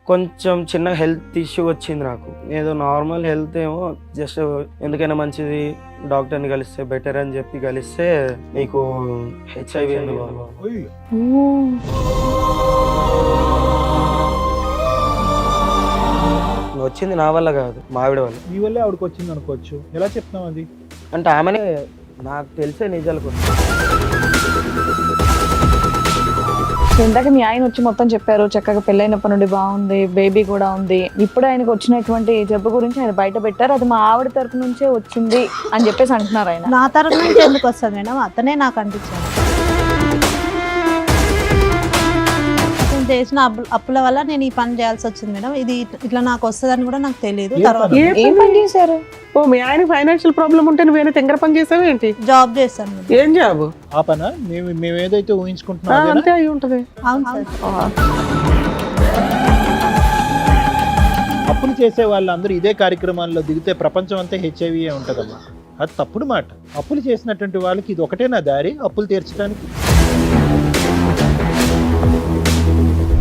కొంచెం చిన్న health issue వచ్చింది నాకు. ఏదో నార్మల్ హెల్త్ ఏమో జస్ట్ ఎందుకైనా మంచిది డాక్టర్ని కలిస్తే బెటర్ అని చెప్పి కలిస్తే నీకు హెచ్ఐవి ఉంది బాబు. వచ్చింది నా వల్ల కాదు, మా ఆవిడ వల్ల. మీ వల్లే ఆవిడకి వచ్చింది అనుకోవచ్చు. ఎలా చెప్తున్నావు అది? అంటే ఆమెనే నాకు తెలిసే నిజాలు కొన్ని. ఇందాక మీ ఆయన వచ్చి మొత్తం చెప్పారు, చక్కగా పెళ్ళైనప్పటి నుండి బాగుంది, బేబీ కూడా ఉంది. ఇప్పుడు ఆయనకు వచ్చినటువంటి జబ్బు గురించి ఆయన బయట పెట్టారు, అది మా ఆవిడ తరపు నుంచే వచ్చింది అని చెప్పేసి అంటున్నారు. ఆయన నా తరపు నుంచి ఎందుకు వస్తుంది మేడం? అతనే నాకు అంటించాడు. నేను చేసిన అప్పుల వల్ల నేను ఈ పని చేయాల్సి వచ్చింది మేడం. ఇది ఇట్లా నాకు వస్తుందని కూడా నాకు తెలియదు. తర్వాత ఏం పని చేశారు? ఓ మీ ఆయన ఫైనాన్షియల్ ప్రాబ్లం ఉంటే నువ్వేనా తింగర పని చేసావు ఏంటి? జాబ్ చేస్తాను మేడం. ఏం జాబ్? ఆ పనా మేము ఏదైతే ఊహించుకుంటున్నాం అంతే అయి ఉంటది. అవును సార్. అప్పులు చేసే వాళ్ళందరూ ఇదే కార్యక్రమాల్లో దిగితే ప్రపంచం అంతా హెచ్ఐవి ఉంటుందమ్మా. అది తప్పుడు మాట. అప్పులు చేసినటువంటి వాళ్ళకి ఇది ఒకటేనా దారి అప్పులు తీర్చడానికి?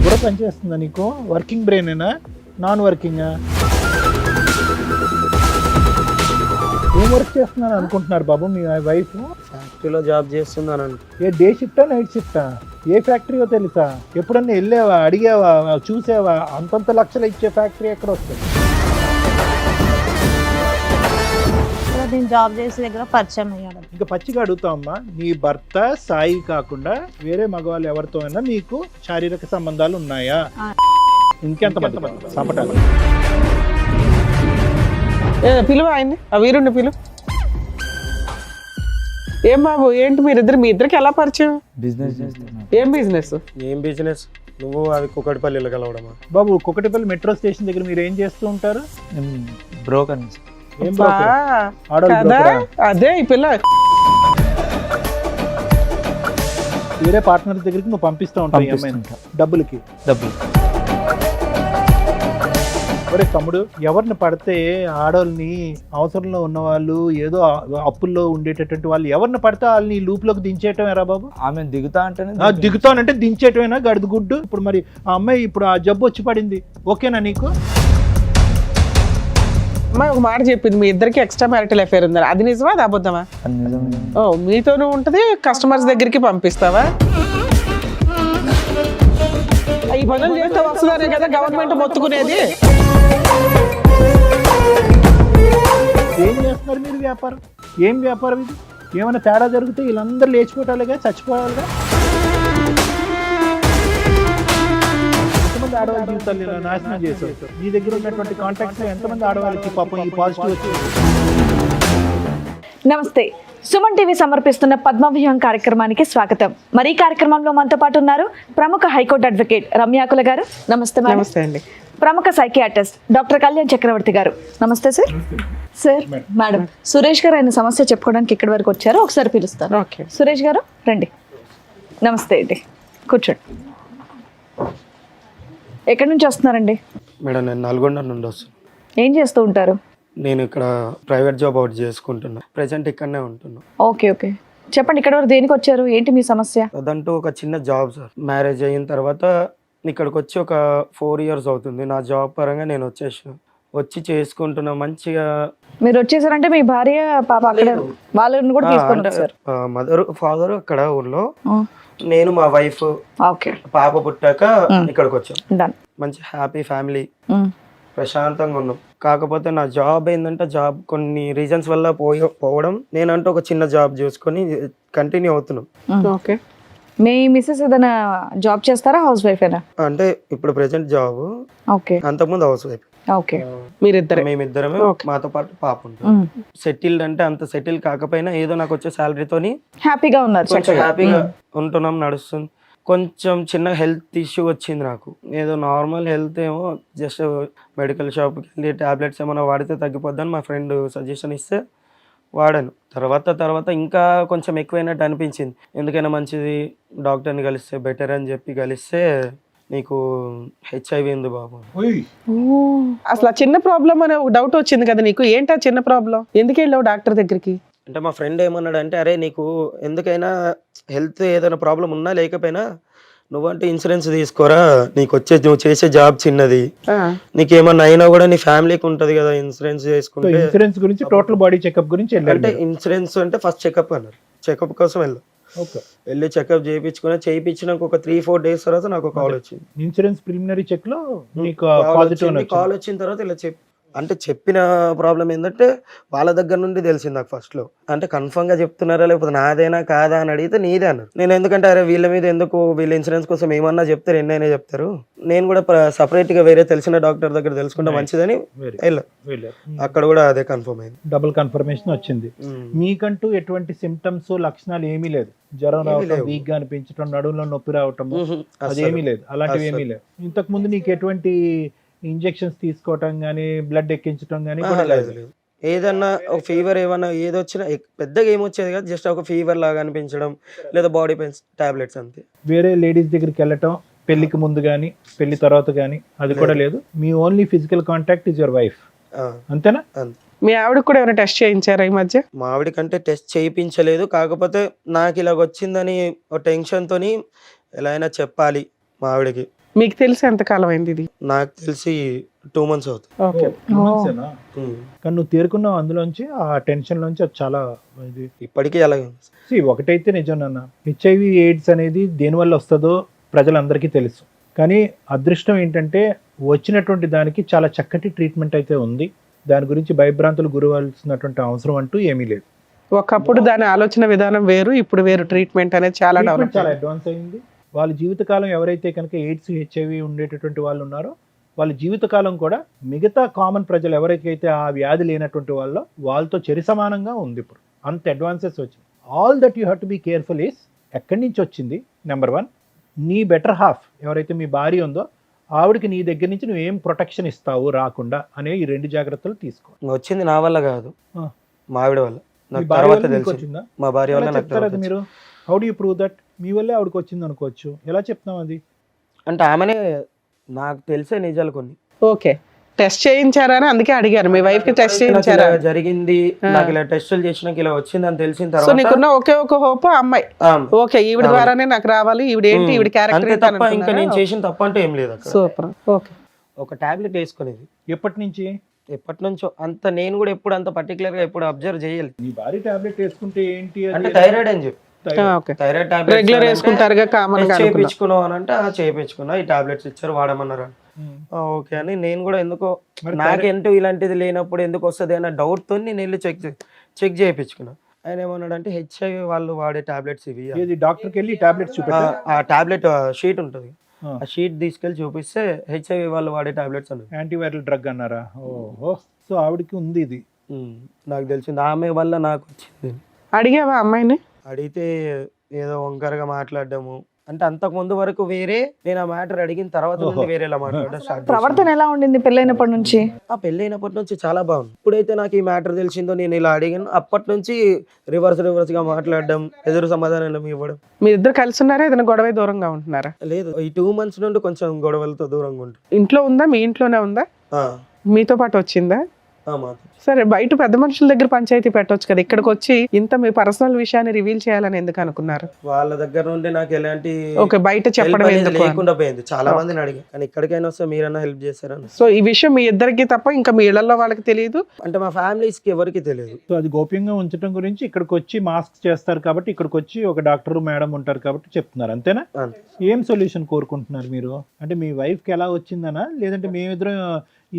కూడా పనిచేస్తుందా నీకు? వర్కింగ్ బ్రెయినేనా, నాన్ వర్కింగా? ఏం వర్క్ చేస్తున్నాను అనుకుంటున్నారు బాబు మీ వైఫ్? ఫ్యాక్టరీలో జాబ్ చేస్తున్నాను. ఏ డే షిఫ్టా నైట్ షిఫ్టా? ఏ ఫ్యాక్టరీయో తెలుసా? ఎప్పుడన్నా వెళ్ళావా, అడిగావా, చూసావా? అంతంత లక్షలు ఇచ్చే ఫ్యాక్టరీ ఎక్కడ వస్తుంది? నేను జాబ్ చేసే దగ్గర పరిచయం అయ్యాడు. ఇంకా పచ్చిగా అడుగుతావమ్మా, నీ భర్త సాయి కాకుండా వేరే మగవాళ్ళు ఎవరితో అయినా నీకు శారీరక సంబంధాలు ఉన్నాయా? ఇంకెంత మంది సంపటాలు? పిలువ ఆయన్ని, ఆ వీరుణ్ణి పిలువ. ఏం బాబు ఏంటి మీరిద్దరు, మీ ఇద్దరికి ఎలా పరిచయం? బిజినెస్. ఏం బిజినెస్? ఏం బిజినెస్? నువ్వు అది కుకటిపల్లిలో కలవడమా? బాబు కుకటిపల్లి మెట్రో స్టేషన్ దగ్గర మీరు ఏం చేస్తూ ఉంటారు? బ్రోకర్. ఏం broker? ఆడవాళ్ళు broker ఆ? అదే ఈ పిల్ల వేరే పార్ట్నర్ దగ్గరికి నువ్వు పంపిస్తూ ఉంటావు ఈ అమ్మాయిని డబ్బులకి. ఒరే తమ్ముడు, ఎవరిని పడితే ఆడవాళ్ళని, అవసరంలో ఉన్న వాళ్ళు, ఏదో అప్పుల్లో ఉండేటటువంటి వాళ్ళు ఎవరిని పడితే వాళ్ళని లూప్ లోకి దించేయటం ఎరా బాబు? ఆమె దిగుతా అంటేనే దిగుతానంటే దించేయటమేనా గడుదు గుడ్డు? ఇప్పుడు మరి ఆ అమ్మాయి ఇప్పుడు ఆ జబ్బు వచ్చి పడింది, ఓకేనా నీకు? అమ్మాయి ఒక మాట చెప్పింది, మీ ఇద్దరికి ఎక్స్ట్రా మ్యారిటల్ అఫేర్ ఉందని. అది నిజమా, అది అబద్ధమా? ఓ మీతోనూ ఉంటది, కస్టమర్స్ దగ్గరికి పంపిస్తావా? ఈ పనులు చేస్తే వస్తుందనే కదా గవర్నమెంట్ మొత్తుకునేది. ఏం చేస్తున్నారు మీరు వ్యాపారం? ఏం వ్యాపారం ఇది? ఏమైనా తేడా జరిగితే వీళ్ళందరూ లేచిపోవటాలుగా, చచ్చిపోవాలిగా. ఎంతమంది ఆడవాళ్ళ జీవితాలు ఇలా నాశనం చేశారు? నీ దగ్గర ఉన్నటువంటి కాంటాక్ట్స్ ఎంతమంది ఆడవాళ్ళకి పాపం ఈ పాజిటివ్ వచ్చింది? నమస్తే, సుమన్ టీవీ సమర్పిస్తున్న పద్మవ్యూహం కార్యక్రమానికి స్వాగతం. మరి ఈ కార్యక్రమంలో మనతో పాటు ఉన్నారు ప్రముఖ హైకోర్టు అడ్వకేట్ రమ్యాకుల గారు. నమస్తే మేడం. నమస్తే అండి. ప్రముఖ సైకియాట్రిస్ట్ డాక్టర్ కళ్యాణ్ చక్రవర్తి గారు. నమస్తే సార్. సార్ మేడం, సురేష్ గారు ఆయన సమస్య చెప్పుకోవడానికి ఇక్కడి వరకు వచ్చారు, ఒకసారి పిలుస్తారు. ఓకే సురేష్ గారు రండి. నమస్తే అండి, కూర్చోండి. ఎక్కడి నుంచి వస్తున్నారండి? మేడం నేను నల్గొండ నుండి వస్తున్నాను. ఏం చేస్తూ ఉంటారు? నేను ఇక్కడ ప్రైవేట్ జాబ్ అవుట్ చేసుకుంటున్నా, ప్రెసెంట్ ఇక్కడనే ఉంటున్నా. ఓకే ఓకే, చెప్పండి ఇక్కడి వరకు దేనికి వచ్చారు, ఏంటి మీ సమస్య? అదంటూ ఒక చిన్న జాబ్ సార్. మ్యారేజ్ అయిన తర్వాత ఇక్కడికి వచ్చి ఒక 4 years అవుతుంది. నా జాబ్ పరంగా నేను వచ్చి చేసుకుంటున్నా మంచిగా. మీరు వచ్చేసారంటే మీ భార్య పాప అక్కడ వాళ్ళని కూడా తీసుకొని వచ్చారు? మదర్ ఫాదర్ అక్కడ ఊర్లో, నేను మా వైఫ్, ఓకే, పాప పుట్టాక ఇక్కడికి వచ్చాం. డన్. మంచి హ్యాపీ ఫ్యామిలీ, ప్రశాంతంగా ఉన్నాం. కాకపోతే నా జాబ్ ఏంటంటే జాబ్ కొన్ని రీజన్స్ వల్ల పోవడం, నేనంటూ ఒక చిన్న జాబ్ చూసుకొని కంటిన్యూ అవుతున్నాం. ఓకే. మీ మిస్సెస్ ఏదైనా జాబ్ చేస్తారా, హౌస్ వైఫ్ ఏనా? అంటే ఇప్పుడు ప్రెసెంట్ జాబ్, ఓకే, అంతకుముందు హౌస్ వైఫ్. ఓకే, మీరిద్దరే? మేమిద్దరమే, మాతో పాటు పాప ఉంటుంది. సెటిల్డ్ అంటే అంత సెటిల్ కాకపోయినా ఏదో నాకు వచ్చే శాలరీతోని హ్యాపీగా ఉన్నారు, కొంచెం హ్యాపీగా ఉంటున్నాం, నడుస్తుంది. కొంచెం చిన్న హెల్త్ ఇష్యూ వచ్చింది నాకు. ఏదో నార్మల్ హెల్త్ ఏమో జస్ట్ మెడికల్ షాప్కి వెళ్ళి టాబ్లెట్స్ ఏమైనా వాడితే తగ్గిపోద్దని మా ఫ్రెండ్ సజెషన్ ఇస్తే వాడాను. తర్వాత ఇంకా కొంచెం ఎక్కువైనట్టు అనిపించింది. ఎందుకైనా మంచిది డాక్టర్ని కలిస్తే బెటర్ అని చెప్పి కలిస్తే నీకు హెచ్ఐవి ఉంది బాబు. అసలు ఆ చిన్న ప్రాబ్లం అనే ఒక డౌట్ వచ్చింది కదా నీకు, ఏంటి ఆ చిన్న ప్రాబ్లం? ఎందుకు వెళ్ళావు డాక్టర్ దగ్గరికి? అంటే మా ఫ్రెండ్ ఏమన్నాడు అంటే, అరే నీకు ఎందుకైనా హెల్త్ ఏదైనా ప్రాబ్లం ఉన్నా లేకపోయినా నువ్వంటే ఇన్సూరెన్స్ తీసుకోరా, నువ్వు చేసే జాబ్ చిన్నది, ఆ, నీకేమన్నా అయినా కూడా నీ ఫ్యామిలీకి ఉంటది కదా ఇన్సూరెన్స్ సో చేసుకుంటే. ఇన్సూరెన్స్ గురించి టోటల్ బాడీ చెకప్ గురించి వెళ్ళారు అంటే ఇన్సూరెన్స్ అంటే ఫస్ట్ చెకప్ అన్నారు, చెకప్ కోసం ఓకే. వెళ్ళి చెకప్ చేయించినాక ఒక 3-4 డేస్ తర్వాత నాకు కాల్ వచ్చింది. ఇన్సూరెన్స్ ప్రిలిమినరీ చెక్ లో నీకు పాజిటివ్ కాల్ వచ్చిన తర్వాత ఇలా అంటే చెప్పిన ప్రాబ్లం ఏంటంటే వాళ్ళ దగ్గర నుండి తెలిసింది నాకు ఫస్ట్ లో. అంటే కన్ఫర్మ్ గా చెప్తున్నారా లేకపోతే నాదేనా కాదా అని అడిగితే నీదే అన్నారు. నేను ఎందుకంటే అరే వీళ్ళ మీద ఎందుకు, వీళ్ళ ఇన్సూరెన్స్ కోసం ఏమన్నా చెప్తారు, ఎన్నైనా చెప్తారు, నేను కూడా సపరేట్ గా వేరే తెలిసిన డాక్టర్ దగ్గర తెలుసుకుంటే మంచిదని వెళ్ళా. అక్కడ కూడా అదే కన్ఫర్మ్ అయింది, డబుల్ కన్ఫర్మేషన్ వచ్చింది. మీకంటూ ఎటువంటి సిమ్టమ్స్ లక్షణాలు ఏమీ లేదు, జ్వరం రావటం, వీక్ గా అనిపించడం, నడుములో నొప్పి రావటం, అదేమీ లేదు, అలాంటివి ఏమీ లేదు. ఇంతకు ముందు నీకు ఎటువంటి ఇంజెక్షన్స్ తీసుకోవటం గానీ బ్లడ్ ఎక్కించడం గానీ కూడా లేదు? ఏదన్నా ఒక ఫీవర్ ఏమన్నా ఏదొచ్చినా పెద్దగా ఏమొచ్చేది కాదు, జస్ట్ ఒక ఫీవర్ లాగా అనిపించడం లేదా బాడీ పెయిన్స్ టాబ్లెట్స్ అంతే. వేరే లేడీస్ దగ్గరికి వెళ్ళటం పెళ్లికి ముందు కానీ పెళ్లి తర్వాత కానీ అది కూడా లేదు. మీ only physical contact is your wife, అంతేనా? మీ ఆవిడకి కూడా ఏమైనా టెస్ట్ చేయించారా ఈ మధ్య? మా ఆవిడ కంటే టెస్ట్ చేయించలేదు, కాకపోతే నాకు ఇలాగ వచ్చిందని ఒక టెన్షన్ తోని ఎలా అయినా చెప్పాలి మా ఆవిడకి. మీకు తెలిసి ఎంత కాలం అయింది ఇది? నాకు తెలిసి 2 months అవుతుంది. ఓకే. కానీ నువ్వు తేరుకున్నావు అందులోంచి, ఆ టెన్షన్ లోంచి. అది చాలా ఇది ఇప్పటికీ అలాగే ఉంది. ఒకటైతే నిజం నాన్న, హెచ్ఐవి ఎయిడ్స్ అనేది దేనివల్ల వస్తుందో ప్రజలందరికీ తెలుసు. కానీ అదృష్టం ఏంటంటే వచ్చినటువంటి దానికి చాలా చక్కటి ట్రీట్మెంట్ అయితే ఉంది. దాని గురించి భయభ్రాంతులు గురవలసినటువంటి అవసరం అంటూ ఏమీ లేదు. ఒకప్పుడు దాని ఆలోచన విధానం వేరు, ఇప్పుడు వేరు. ట్రీట్మెంట్ అనేది చాలా డెవలప్, చాలా అడ్వాన్స్ అయింది. వాళ్ళ జీవితకాలం ఎవరైతే కనుక ఎయిడ్స్ హెచ్ఐవి ఉండేటటువంటి వాళ్ళు ఉన్నారో వాళ్ళ జీవితకాలం కూడా మిగతా కామన్ ప్రజలు ఎవరికైతే ఆ వ్యాధి లేనటువంటి వాళ్ళతో చెరి సమానంగా ఉంది. ఇప్పుడు అంత అడ్వాన్సెస్ వచ్చింది. All that you have to be careful is ఎక్కడి నుంచి వచ్చింది. నెంబర్ 1, నీ బెటర్ హాఫ్ ఎవరైతే మీ భార్య ఉందో ఆవిడకి నీ దగ్గర నుంచి నువ్వు ఏం ప్రొటెక్షన్ ఇస్తావు రాకుండా అనే ఈ 2 జాగ్రత్తలు తీసుకో. వచ్చింది నా వల్ల కాదు, మా ఆవిడ వల్ల. మీ నాకు భార్య తర్వాత వల్ల మీకు తెలిసింది, వచ్చిందా? మా భార్య వల్ల ఎలా నాకు చెప్తారు తర్వాత అది మీరు? How do you prove that? మీ వల్లే ఆవిడకి వచ్చింది అనుకోవచ్చు, ఎలా చెప్తాం అది? అంటే ఆమెనే నాకు తెలిసే నిజాలు కొన్ని. ఓకే. టెస్ట్ చేయించారా అని అందుకే అడిగారు, మీ వైఫ్ కి టెస్ట్ చేయించారా? నాకు ఇలా జరిగింది, నాకు ఇలా టెస్టులు చేసినాక ఇలా వచ్చింది అని తెలిసిన సో తర్వాత నీకున్న ఒకే ఒక హోప్ అమ్మాయి, ఓకే ఈవిడ ద్వారానే నాకు రావాలి, ఈవిడ ఏంటి, ఈవిడ అంతే క్యారెక్టర్ తప్ప ఇంకా నేను చేసిన తప్ప అంటే ఏం లేదు అక్కడ. సూపర్. ఓకే. ఒక టాబ్లెట్ వేసుకునేది ఎప్పటి నుంచి? ఎప్పటి నుంచో. అంత నేను కూడా ఎప్పుడు అంత పర్టికులర్ గా ఎప్పుడు అబ్జర్వ్ చేయాలి. నీ భార్య టాబ్లెట్ వేసుకుంటే ఏంటి అంటే థైరాయిడ్ అని చెప్పి ఓకే. థైరాయిడ్ రెగ్యులర్ వేసుకుంటారుగా కామన్ గా. చేయించుకున్నావు అని అంటే చేయించుకున్నా, ఈ టాబ్లెట్స్ ఇచ్చారు వాడమన్నారు. ఓకే అని నేను కూడా ఎందుకో నాకేంటో ఇలాంటిది లేనప్పుడు ఎందుకు వస్తుంది అన్న డౌట్ తో నేను వెళ్ళి చెక్ చేయించుకున్నా. ఆయన ఏమన్నాడంటే హెచ్ఐవి వాళ్ళు వాడే టాబ్లెట్స్ ఇవి. డాక్టర్కి వెళ్ళి టాబ్లెట్స్ చూపెట్టా? ఆ టాబ్లెట్ షీట్ ఉంటుంది, ఆ షీట్ తీసుకెళ్ళి చూపిస్తే హెచ్ఐవి వాళ్ళు వాడే టాబ్లెట్స్ అన్నారు. యాంటీవైరల్ డ్రగ్ అన్నారా? ఓహో, సో ఆవిడకి ఉంది ఇది. నాకు తెలిసింది, ఆమె వల్ల నాకు వచ్చింది. అడిగావా అమ్మాయిని? అడిగితే ఏదో వంకరగా మాట్లాడడము, అంటే అంతకు ముందు వరకు వేరే, నేను ఆ మ్యాటర్ అడిగిన తర్వాత నుండి వేరేలా మాట్లాడడం స్టార్ట్. ప్రవర్తన ఎలా ఉండింది పెళ్ళైనప్పటి నుంచి? ఆ పెళ్ళైనప్పటి నుంచి చాలా బాగుంది. ఇప్పుడైతే నాకు ఈ మ్యాటర్ తెలిసిందో నేను ఇలా అడిగాను, అప్పటి నుంచి రివర్స్ గా మాట్లాడడం, ఎదురు సమాధానం ఇవ్వడం. మీ ఇద్దరు కలిసి ఉన్నారా, ఏదైనా గొడవ దూరంగా ఉంటున్నారా? లేదు, ఈ 2 months నుండి కొంచెం గొడవలతో దూరంగా ఉంటుంది. ఇంట్లో ఉందా? మీ ఇంట్లోనే ఉందా? మీతో పాటు వచ్చిందా? సరే, బయట పెద్ద మనుషుల దగ్గర పంచాయతీ పెట్టొచ్చు కదా, ఇక్కడికి వచ్చి ఇంత మీ పర్సనల్ విషయాన్ని రివీల్ చేయాలని ఎందుకు అనుకున్నారు? వాళ్ళ దగ్గర నుండి నాకు ఎలాంటి ఓకే బయట చెప్పడం ఎందుకు లేకుండా పోయింది. చాలా మందిని అడిగా, కానీ ఇక్కడికైనా వస్తే మీరన్నా హెల్ప్ చేస్తారని. సో ఈ విషయం మీ ఇద్దరికి తప్ప ఇంకా మీ ఇళ్లలో వాళ్ళకి తెలియదు? అంటే మా ఫ్యామిలీస్ కి ఎవరికి తెలియదు. సో అది గోప్యంగా ఉంచడం గురించి ఇక్కడికి వచ్చి మాస్క్ చేస్తారు కాబట్టి, ఇక్కడికి వచ్చి ఒక డాక్టర్ మేడం ఉంటారు కాబట్టి చెప్తున్నారు, అంతేనా? ఏం సొల్యూషన్ కోరుకుంటున్నారు మీరు? అంటే మీ వైఫ్ కి ఎలా వచ్చిందనా, లేదంటే మేమిద్దరం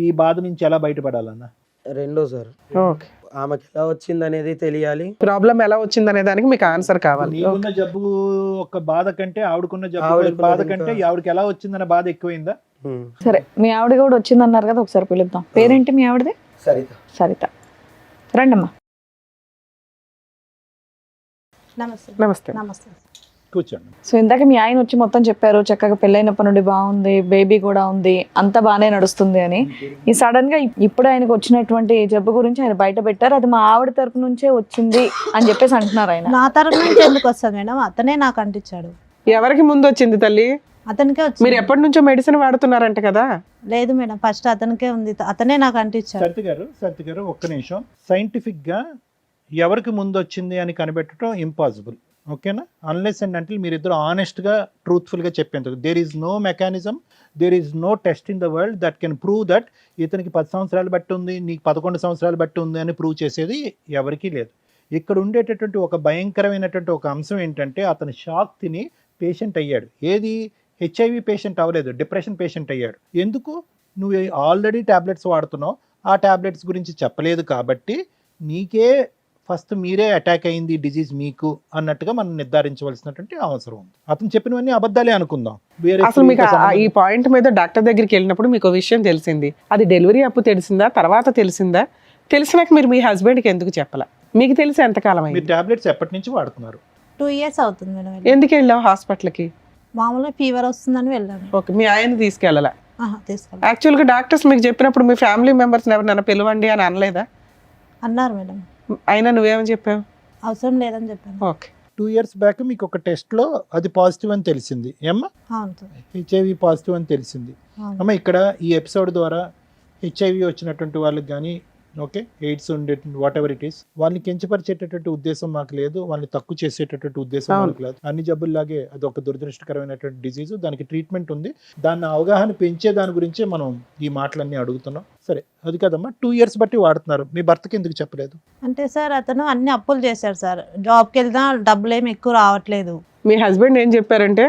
ఈ బాధ నుంచి ఎలా బయటపడాలన్నా? రెండో సార్, ఓకే. ఆమెకి ఎలా వచ్చింది అనేది తెలియాలి, ప్రాబ్లం ఎలా వచ్చింది అనే దానికి మీకు ఆన్సర్ కావాలి. నీకున్న జబ్బు ఒక బాధ కంటే ఆవిడకున్న జబ్బు బాధ కంటే ఆవిడకి ఎలా వచ్చిందన్న బాధ ఎక్కువైందా? సరే, మీ ఆవిడ కూడా వచ్చింది అన్నారు కదా, ఒకసారి పిలుద్దాం. పేరేంటి మీ ఆవిడది? సరిత. సరిత, రండమ్మా. నమస్తే. నమస్తే. నమస్తే. కూర్చోండి. సో ఇందాక మీ ఆయన వచ్చి మొత్తం చెప్పారు, చక్కగా పెళ్ళైనప్పటి నుండి బాగుంది, బేబీ కూడా ఉంది, అంతా బాగానే నడుస్తుంది అని. ఈ సడన్ గా ఇప్పుడు ఆయనకు వచ్చినటువంటి జబ్బు గురించి ఆయన బయట పెట్టారు, అది మా ఆవిడ తరపు నుంచే వచ్చింది అని చెప్పేసి అంటున్నారు. ఆయన నా తరపు నుంచి ఎందుకు వస్తుంది మేడం? అతనే నాకు అంటించాడు. ఎవరికి ముందు వచ్చింది తల్లి? అతనికే వచ్చింది. మీరు ఎప్పటి నుంచో మెడిసిన్ వాడుతున్నారంట కదా? లేదు మేడం, ఫస్ట్ అతనికే ఉంది, అతనే నాకు అంటించాడు. సరిత గారు ఒక్క నిమిషం. సైంటిఫిక్ గా ఎవరికి ముందు వచ్చింది అని కనిపెట్టడం ఇంపాసిబుల్. ఓకేనా? అన్లెస్ అండ్ అంటే మీరిద్దరు ఆనెస్ట్గా ట్రూత్ఫుల్గా చెప్పేందుకు there is no mechanism, there is no test in the world that can prove that ఇతనికి 10 సంవత్సరాలు బట్టి ఉంది, నీకు 11 సంవత్సరాలు బట్టి ఉంది అని ప్రూవ్ చేసేది ఎవరికీ లేదు. ఇక్కడ ఉండేటటువంటి ఒక భయంకరమైనటువంటి ఒక అంశం ఏంటంటే అతను షాక్ తిని పేషెంట్ అయ్యాడు. ఏది హెచ్ఐవి పేషెంట్ అవ్వలేదు, డిప్రెషన్ పేషెంట్ అయ్యాడు. ఎందుకు? నువ్వు ఆల్రెడీ ట్యాబ్లెట్స్ వాడుతున్నావు, ఆ ట్యాబ్లెట్స్ గురించి చెప్పలేదు కాబట్టి నీకే ఫస్ట్ మీరే అటాక్ అయింది డిజీజ్ మీకు అన్నట్టుగా మనం నిర్ధారించవలసినటువంటి అవసరం ఉంది. అతను చెప్పినవన్నీ అబద్ధాలే అనుకుందాం. వేరే అసలు మీకు ఈ పాయింట్ మీద డాక్టర్ దగ్గరికి వెళ్ళినప్పుడు మీకు ఒక విషయం తెలిసింది, అది డెలివరీ అప్పుడు తెలిసిందా తర్వాత తెలిసిందా? తెలిసినాక మీరు మీ హస్బెండ్కి ఎందుకు చెప్పాల? మీకు తెలిసి ఎంతకాలం మీరు అయింది? ట్యాబ్లెట్స్ ఎప్పటి నుంచి వాడుతున్నారు? 2 years అవుతుంది మేడం. ఎందుకు వెళ్ళావు హాస్పిటల్కి? మామూలుగా ఫీవర్ వస్తుందని వెళ్ళాను. ఓకే, మీ ఆయన తీసుకెళ్ళాల? తీసుకెళ్ళి యాక్చువల్గా డాక్టర్స్ మీకు చెప్పినప్పుడు మీ ఫ్యామిలీ మెంబర్స్ ఎవరినైనా పిలవండి అని అనలేదా? అన్నారు మేడం. అయినా నువ్వేమని చెప్పావు? అవసరం లేదని చెప్పాను. ఓకే. 2 years బ్యాక్ మీకు ఒక టెస్ట్లో అది పాజిటివ్ అని తెలిసింది ఏమ్మా? అవును సార్. హెచ్ఐవి పాజిటివ్ అని తెలిసింది. అవును. అమ్మ ఇక్కడ ఈ ఎపిసోడ్ ద్వారా హెచ్ఐవి వచ్చినటువంటి వాళ్ళకి కానీ ఓకే ఎయిడ్స్ ఉండే వాట్ ఎవర్ ఇట్ ఈస్ వాళ్ళని కించపరిచేటటువంటి ఉద్దేశం మాకు లేదు, వాళ్ళని తక్కువ చేసేటటువంటి ఉద్దేశం అవును. మాకు లేదు. అన్ని జబ్బుల్లాగే అది ఒక దురదృష్టకరమైనటువంటి డిజీజ్, దానికి ట్రీట్మెంట్ ఉంది. దాన్ని అవగాహన పెంచే దాని గురించే మనం ఈ మాటలన్నీ అడుగుతున్నాం. సరే అది కదమ్మా, 2 years బట్టి వాడుతున్నారు, మీ భర్తకి ఎందుకు చెప్పలేదు? అంటే సార్ అతను అన్ని అప్పులు చేశారు సార్. జాబ్కి వెళ్తా డబ్బులు ఏమి ఎక్కువ రావట్లేదు. మీ హస్బెండ్ ఏం చెప్పారంటే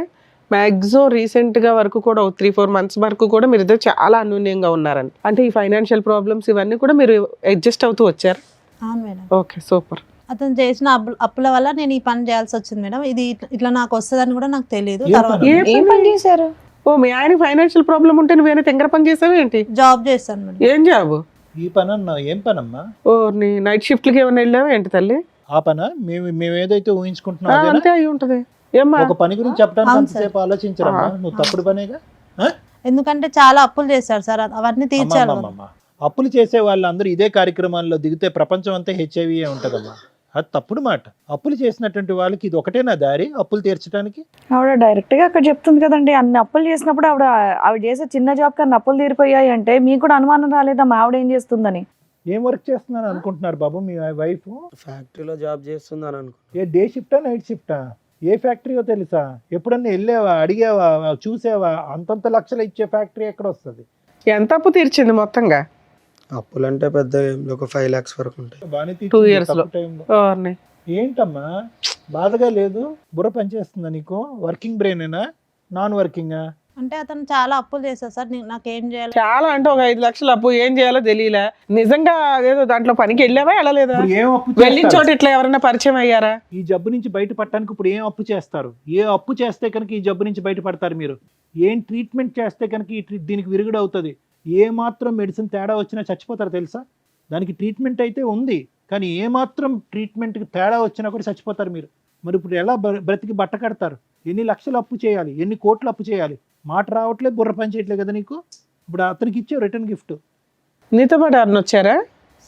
మ్యాక్సిమం రీసెంట్గా వరకు కూడా 3-4 months వరకు కూడా మీరు ఇద్దరు చాలా అన్యోన్యంగా ఉన్నారని, అంటే ఈ ఫైనాన్షియల్ ప్రాబ్లమ్స్ ఇవన్నీ కూడా మీరు అడ్జస్ట్ అవుతూ వచ్చారు. అవును మేడం. Okay, super. అతను చేసిన అప్పుల వల్ల నేను ఈ పని చేయాల్సి వచ్చింది మేడం. ఇది ఇట్లా నాకు వస్తుందని కూడా నాకు తెలియదు. ఏ తర్వాత పని? ఏం పని చేశారు? ఓ, మీ ఆయన ఫైనాన్షియల్ ప్రాబ్లం ఉంటే నువ్వేనా తెంగర పని చేసావు ఏంటి? జాబ్ చేస్తాను మేడం. ఏం జాబు? ఈ పని అన్నా ఏం పనమ్మా? ఓ, నీ నైట్ షిఫ్ట్లకి ఏమైనా వెళ్ళావా ఏంటి తల్లి? ఆ పనా? మేము ఏదైతే ఊహించుకుంటున్నాం అదేనా? అంతే అయి ఉంటది. ఏమ్మా? ఒక పని గురించి చెప్పడానికి అవును సార్. అంతసేపు ఆలోచించరమ్మా, నువ్వు తప్పుడు పనేగా. ఎందుకంటే చాలా అప్పులు చేశారు సార్, అవన్నీ తీర్చాలి కదా. అమ్మమ్మమ్మ. అప్పులు చేసే వాళ్ళందరూ ఇదే కార్యక్రమాల్లో దిగితే ప్రపంచం అంతా హెచ్ఐవి ఉంటదమ్మా. అది తప్పుడు మాట. అప్పులు చేసినటువంటి వాళ్ళకి ఇది ఒకటేనా దారి అప్పులు తీర్చడానికి? ఆవిడ డైరెక్ట్ గా అక్కడ చెప్తుంది కదండి, అన్ని అప్పులు చేసినప్పుడు ఆవిడ చేసే చిన్న జాబ్ కన్నా అప్పులు తీరిపోయాయి అంటే మీకు కూడా అనుమానం రాలేదా మా ఆవిడ ఏం చేస్తుందని? ఏం వర్క్ చేస్తున్నాను అనుకుంటున్నారు బాబు మీ వైఫ్? ఫ్యాక్టరీలో జాబ్ చేస్తుందని అనుకో. ఏ డే షిఫ్టా నైట్ షిఫ్టా? ఏ ఫ్యాక్టరీయో తెలుసా? ఎప్పుడన్నా వెళ్ళావా, అడిగావా, చూసావా? అంతంత లక్షలు ఇచ్చే ఫ్యాక్టరీ ఎక్కడ వస్తుంది? ఎంత అప్పు తీర్చింది మొత్తంగా? అప్పులు అంటే పెద్ద ఒక 5 lakhs వరకు ఉంటాయి. బాగానే 2 years లో. తక్కువ టైంలో. ఓర్ని. ఏంటమ్మా బాధగా లేదు? బుర్ర పనిచేస్తుందా నీకు? వర్కింగ్ బ్రెయినేనా నాన్ వర్కింగా? అంటే అతను చాలా అప్పులు చేశారు సార్. నాకేం చేయాలి? చాలా అంటే ఒక 5 లక్షలు అప్పు, ఏం చేయాలో తెలియలే. నిజంగా అదేదో దాంట్లో పనికి వెళ్ళావా వెళ్ళలేదా? ఇప్పుడు ఏం అప్పు వెళ్ళిన చేస్తారు? చోట ఇట్లా ఎవరైనా పరిచయం అయ్యారా? ఈ జబ్బు నుంచి బయటపడటానికి ఇప్పుడు ఏం అప్పు చేస్తారు? ఏ అప్పు చేస్తే కనుక ఈ జబ్బు నుంచి బయటపడతారు మీరు? ఏం ట్రీట్మెంట్ చేస్తే కనుక దీనికి విరుగుడు అవుతుంది? ఏ మాత్రం మెడిసిన్ తేడా వచ్చినా చచ్చిపోతారు తెలుసా? దానికి ట్రీట్మెంట్ అయితే ఉంది, కానీ ఏ మాత్రం ట్రీట్మెంట్కి తేడా వచ్చినా కూడా చచ్చిపోతారు మీరు. మరి ఇప్పుడు ఎలా బ్రతికి బట్ట కడతారు? ఎన్ని లక్షలు అప్పు చేయాలి, ఎన్ని కోట్లు అప్పు చేయాలి? మాట రావట్లేదు, బుర్ర పని చేయట్లేదు కదా నీకు. ఇప్పుడు అతనికి ఇచ్చే రిటర్న్ గిఫ్ట్. నీతో పాటు ఎవరిని వచ్చారా?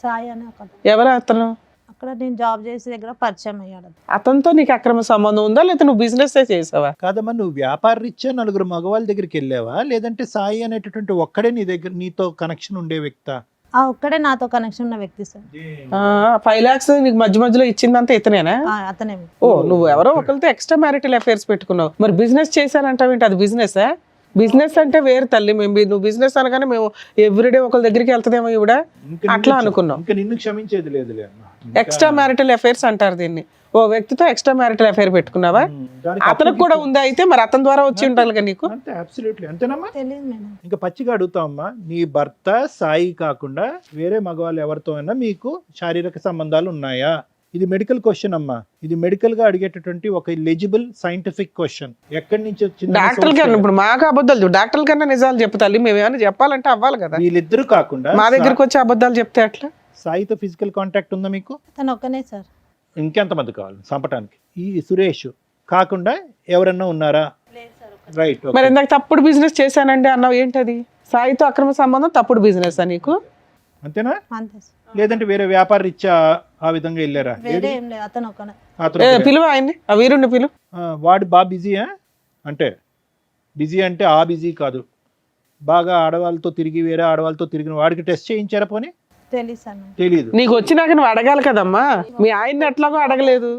సాయి అని ఒక ఎవరు అతను? అక్కడ నేను జాబ్ చేసే దగ్గర పరిచయం అయ్యాడు. అతనితో నీకు అక్రమ సంబంధం ఉందా, లేకపోతే నువ్వు బిజినెస్ చేసావా? కాదమ్మా, నువ్వు వ్యాపార రీత్యా 4 మగవాళ్ళ దగ్గరికి వెళ్ళావా, లేదంటే సాయి అనేటటువంటి ఒక్కడే నీ దగ్గర నీతో కనెక్షన్ ఉండే వ్యక్తా? ఒక్కడే నాతో కనెక్షన్ ఉన్న వ్యక్తి సార్. 5 lakhs నీకు మధ్య మధ్యలో ఇచ్చిందంతా ఇతనేనా? అతనే. ఓ, నువ్వు ఎవరో ఒకరితో ఎక్స్ట్రా మ్యారిటల్ అఫైర్స్ పెట్టుకున్నావు. మరి బిజినెస్ చేశానంటావేంటి? అది బిజినెస్? బిజినెస్ అంటే వేరు తల్లి. నువ్వు బిజినెస్ అనగానే మేము ఎవ్రీడే ఒకరి దగ్గరికి వెళ్తుందేమో ఇవిడ అట్లా అనుకున్నాం. ఇంకా నిన్ను క్షమించేది లేదులే అమ్మా. ఎక్స్ట్రా మ్యారిటల్ అఫైర్స్ అంటారు దీన్ని. ఓ వ్యక్తితో ఎక్స్ట్రా మ్యారిటల్ అఫైర్ పెట్టుకున్నావా? అతనికి కూడా ఉందా? అయితే మరి అతని ద్వారా వచ్చి ఉండాలిగా నీకు. అంతే, అబ్సల్యూట్లీ అంతేనమ్మా. తెలియదు మేడం. ఇంకా పచ్చిగా అడుగుతామమ్మా, నీ భర్త సాయి కాకుండా వేరే మగవాళ్ళు ఎవరితో అయినా మీకు శారీరక సంబంధాలు ఉన్నాయా? ఇది మెడికల్ క్వశ్చన్ అమ్మా. ఇది మెడికల్ గా అడిగేటటువంటి ఒక ఎలిజిబుల్ సైంటిఫిక్ క్వశ్చన్. ఎక్కడి నుంచి వచ్చింది? డాక్టర్ కన్నా ఇప్పుడు మాకు అబద్ధాలు, డాక్టర్ కన్నా నిజాలు చెప్తాలి. మేము ఏమైనా చెప్పాలంటే అవ్వాలి కదా. వీళ్ళిద్దరు కాకుండా మా దగ్గరకు వచ్చి అబద్ధాలు చెప్తే ఎట్లా? సాయితో ఫిజికల్ కాంటాక్ట్ ఉందా మీకు? తను ఒక్కనే సార్. ఇంకెంతమంది కావాలి చంపటానికి? ఈ సురేష్ కాకుండా ఎవరన్నా ఉన్నారా? రైట్. మరి ఇందాక తప్పుడు బిజినెస్ చేశానండి అన్నావు, ఏంటది? సాయితో అక్రమ సంబంధం తప్పుడు బిజినెస్ నీకు? అంతేనా? అంతే సార్. లేదంటే వేరే వ్యాపార రీత్యా ఆ విధంగా వెళ్ళారా? వేరే ఏం లేదు, అతను ఒక్కనే. పిలువ ఆయన్ని, ఆ వీరుణ్ణి పిలువ. వాడు బాగా బిజీయా? అంటే బిజీ అంటే ఆ బిజీ కాదు, బాగా ఆడవాళ్ళతో తిరిగి వేరే ఆడవాళ్ళతో తిరిగిన వాడికి టెస్ట్ చేయించారా? పోనీ తెలియదు సార్. తెలీదు. నీకు వచ్చినాక నువ్వు అడగాలి కదమ్మా. మీ ఆయన్ని ఎట్లాగో అడగలేదు,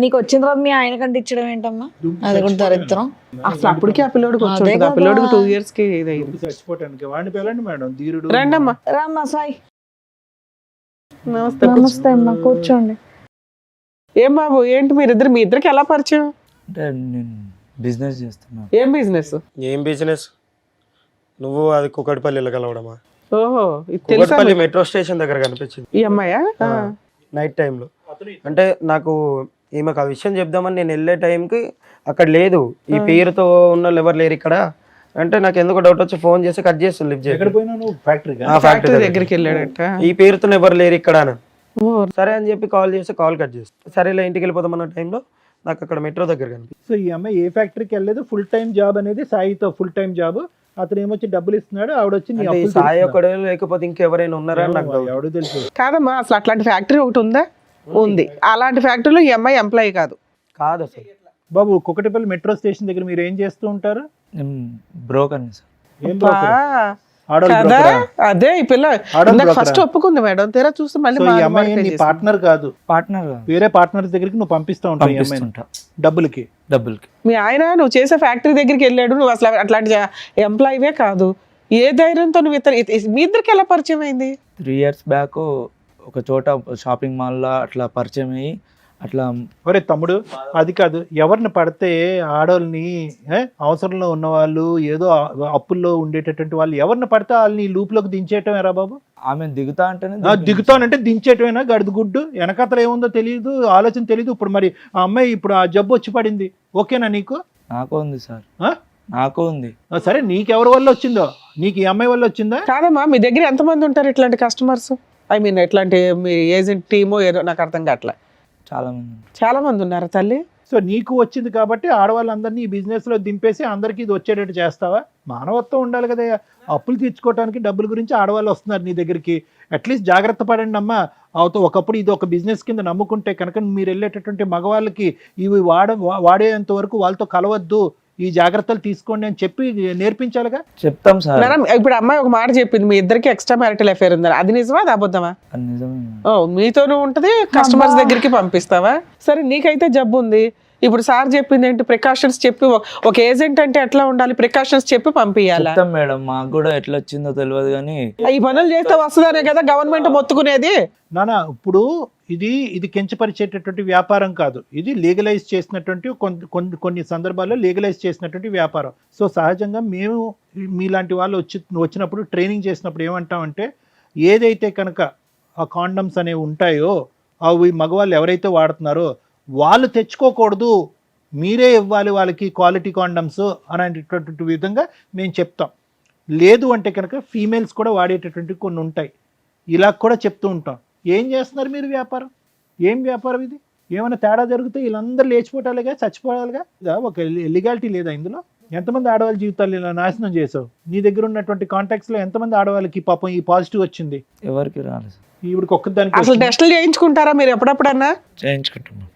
నీకు వచ్చిన తర్వాత మీ ఆయన కంటే ఇచ్చడం ఏంటమ్మా, అది కూడా దరిద్రం. అసలు అప్పటికే ఆ పిల్లోడికి వచ్చి అదే ఉంటుంది. ఆ కదా. పిల్లోడికి 2 years కి ఇదైంది. చచ్చిపోవటానికి వాడిని పిల్లండి మేడం, ధీరుడు. రండమ్మా. రామ్మా సాయి. నమస్తే. నమస్తే అమ్మా, కూర్చోండి. ఏం బాబు ఏంటి మీ ఇద్దరికి ఎలా పరిచయం? అంటే నేను బిజినెస్ చేస్తున్నాను. ఏం బిజినెస్? ఏం బిజినెస్? నువ్వు అది కుకట్పల్లిలో కలవడమా? ఓహో, ఇది తెలుసా కుకట్పల్లి మీకు? మెట్రో స్టేషన్ దగ్గర కనిపించింది ఈ అమ్మాయా? నైట్ టైంలో. అంటే నాకు ఈమెకు ఆ విషయం చెప్దామని నేను వెళ్ళే టైంకి అక్కడ లేదు, ఈ పేరుతో ఉన్న వాళ్ళు ఎవరు లేరు ఇక్కడ అంటే నాకు ఎందుకు డౌట్ వచ్చి ఫోన్ చేసి కట్ చేస్తాను లిఫ్ట్ ఎక్కడ చేసి. పోయినా నువ్వు ఫ్యాక్టరీగా? ఫ్యాక్టరీ దగ్గరికి వెళ్ళాడట. ఈ పేరుతో ఎవరు లేరు ఇక్కడ అని. ఓ, సరే అని చెప్పి కాల్ చేసి కాల్ కట్ చేస్తాను. సరేలే ఇంటికి వెళ్ళిపోతామన్న టైంలో నాకు అక్కడ మెట్రో దగ్గర కనిపించింది. సో ఈ అమ్మాయి ఏ ఫ్యాక్టరీకి వెళ్ళలేదు, ఫుల్ టైం జాబ్ అనేది సాయితో ఫుల్ టైం జాబ్. అతను ఏమొచ్చి డబ్బులు ఇస్తున్నాడు, ఆవిడ వచ్చి నీ అంటే ఈ అప్పులు సాయి తీరుస్తున్నారు. ఒకడే లేకపోతే ఇంకెవరైనా ఉన్నారా అని నాకు doubt. ఎవడో తెలుసు. కాదమ్మా, అసలు అట్లాంటి ఫ్యాక్టరీ ఒకటి ఉందా? ఉంది. అలాంటి ఫ్యాక్టరీలో ఈ అమ్మాయి ఎంప్లాయీ కాదు. కాదు అసలు. బాబు, కుకటిపల్లి మెట్రో స్టేషన్ దగ్గర మీరు ఏం చేస్తూ ఉంటారు? నేను బ్రోకర్ని సార్. ఏం బా, broker? ఆడోళ్ళు కదా broker ఆ? అదే ఈ పిల్ల ఆడోళ్ళు broker ఫస్ట్ ఆ? ఒప్పుకుంది మేడం, తీరా చూస్తే మళ్ళీ సో ఈ మారు అమ్మాయి మారు నీ చేసింది. పార్ట్నర్ కాదు, పార్ట్నర్ వేరే పార్ట్నర్ దగ్గరికి నువ్వు పంపిస్తూ ఉంటావు ఈ అమ్మాయిని పంపిస్తుంటా డబ్బులకి. డబ్బులకి. మీ ఆయన నువ్వు చేసే ఫ్యాక్టరీ దగ్గరికి వెళ్ళాడు, నువ్వు అసలు అట్లాంటి ఎంప్లాయీవే కాదు. ఏ ధైర్యంతో నువ్వు మీ ఇద్దరికి ఎలా పరిచయం అయింది? 3 years బ్యాక్ ఒక చోట షాపింగ్ మాల్లో అట్లా పరిచయం అయ్యి అట్లా. ఒరే తమ్ముడు, అది కాదు, ఎవరిని పడితే ఆడోళ్ళని అవసరంలో ఉన్న వాళ్ళు, ఏదో అప్పుల్లో ఉండేటటువంటి వాళ్ళు ఎవరిని పడితే వాళ్ళని ఈ లూప్లోకి దించేయటం ఎరా బాబు? ఆమె దిగుతా అంటేనే దిగుతానంటే దించేయటమేనా? గడుదు గుడ్డు వెనకతలు ఏముందో తెలియదు, ఆలోచన తెలియదు. ఇప్పుడు మరి ఆ అమ్మాయి ఇప్పుడు ఆ జబ్బు వచ్చి పడింది, ఓకేనా నీకు? నాకు ఉంది సార్, ఆ? నాకు ఉంది. సరే, నీకెవరి వల్ల వచ్చిందో? నీకు ఈ అమ్మాయి వల్ల వచ్చిందా? కాదమ్మా, మీ దగ్గర ఎంతమంది ఉంటారు ఇట్లాంటి కస్టమర్స్? ఐ మీన్ ఇట్లాంటి మీ ఏజెంట్ టీమో ఏదో నాకు అర్థం కావట్లే. చాలా మంది. చాలా మంది ఉన్నారు తల్లి. సో నీకు వచ్చింది కాబట్టి ఆడవాళ్ళందరినీ ఈ బిజినెస్లో దింపేసి అందరికీ ఇది వచ్చేటట్టు చేస్తావా? మానవత్వం ఉండాలి కదా. అప్పులు తీర్చుకోవడానికి డబ్బుల గురించి ఆడవాళ్ళు వస్తున్నారు నీ దగ్గరికి. అట్లీస్ట్ జాగ్రత్త పడండి అమ్మా. అవుతో ఒకప్పుడు ఇది ఒక బిజినెస్ కింద నమ్ముకుంటే కనుక మీరు వెళ్ళేటటువంటి మగవాళ్ళకి ఇవి వాడేంత వరకు వాళ్ళతో కలవద్దు, ఈ జాగ్రత్తలు తీసుకోండి అని చెప్పి నేర్పించాలిగా. చెప్తాం సార్. మేడం, ఇప్పుడు అమ్మాయి ఒక మాట చెప్పింది, మీ ఇద్దరికి ఎక్స్ట్రా మ్యారిటల్ అఫేర్ ఉందని. అది నిజమా, అది అబద్ధమా? అది నిజమే. ఓ, మీతోనూ ఉంటది, కస్టమర్స్ దగ్గరికి పంపిస్తావా? సరే, నీకైతే జబ్బు ఉంది. ఇప్పుడు సార్ చెప్పింది ఏంటి? ప్రికాషన్స్ చెప్పి ఒక ఏజెంట్ అంటే ఎట్లా ఉండాలి, ప్రికాషన్స్ చెప్పి పంపించాలా? చెప్తాం మేడం, మాకు కూడా ఎట్లా వచ్చిందో తెలియదు కానీ ఈ పనులు చేస్తే వస్తుందనే కదా గవర్నమెంట్ మొత్తుకునేది. నానా, ఇప్పుడు ఇది కించపరిచేటటువంటి వ్యాపారం కాదు, ఇది లీగలైజ్ చేసినటువంటి కొన్ని సందర్భాల్లో లీగలైజ్ చేసినటువంటి వ్యాపారం. సో సహజంగా మేము మీలాంటి వాళ్ళు వచ్చినప్పుడు ట్రైనింగ్ చేసినప్పుడు ఏమంటామంటే, ఏదైతే కనుక ఆ కాండమ్స్ అనేవి ఉంటాయో అవి మగవాళ్ళు ఎవరైతే వాడుతున్నారో వాళ్ళు తెచ్చుకోకూడదు, మీరే ఇవ్వాలి వాళ్ళకి క్వాలిటీ కాండమ్స్ అనేటటువంటి విధంగా మేము చెప్తాం. లేదు అంటే కనుక ఫీమేల్స్ కూడా వాడేటటువంటి కొన్ని ఉంటాయి, ఇలా కూడా చెప్తూ ఉంటాం. ఏం చేస్తున్నారు మీరు వ్యాపారం? ఏం వ్యాపారం ఇది? ఏమైనా తేడా జరిగితే వీళ్ళందరూ లేచిపోవటాలుగా, చచ్చిపోవాలిగా. ఒక లీగాలిటీ లేదా ఇందులో? ఎంతమంది ఆడవాళ్ళ జీవితాలు ఇలా నాశనం చేసావు? నీ దగ్గర ఉన్నటువంటి కాంటాక్ట్స్లో ఎంతమంది ఆడవాళ్ళకి పాపం ఈ పాజిటివ్ వచ్చింది? ఎవరికి రాలేదు. ఇప్పుడు ఒక్కదానికి అసలు టెస్టులు చేయించుకుంటారా మీరు ఎప్పుడప్పుడన్నా? చేయించుకుంటున్నాం.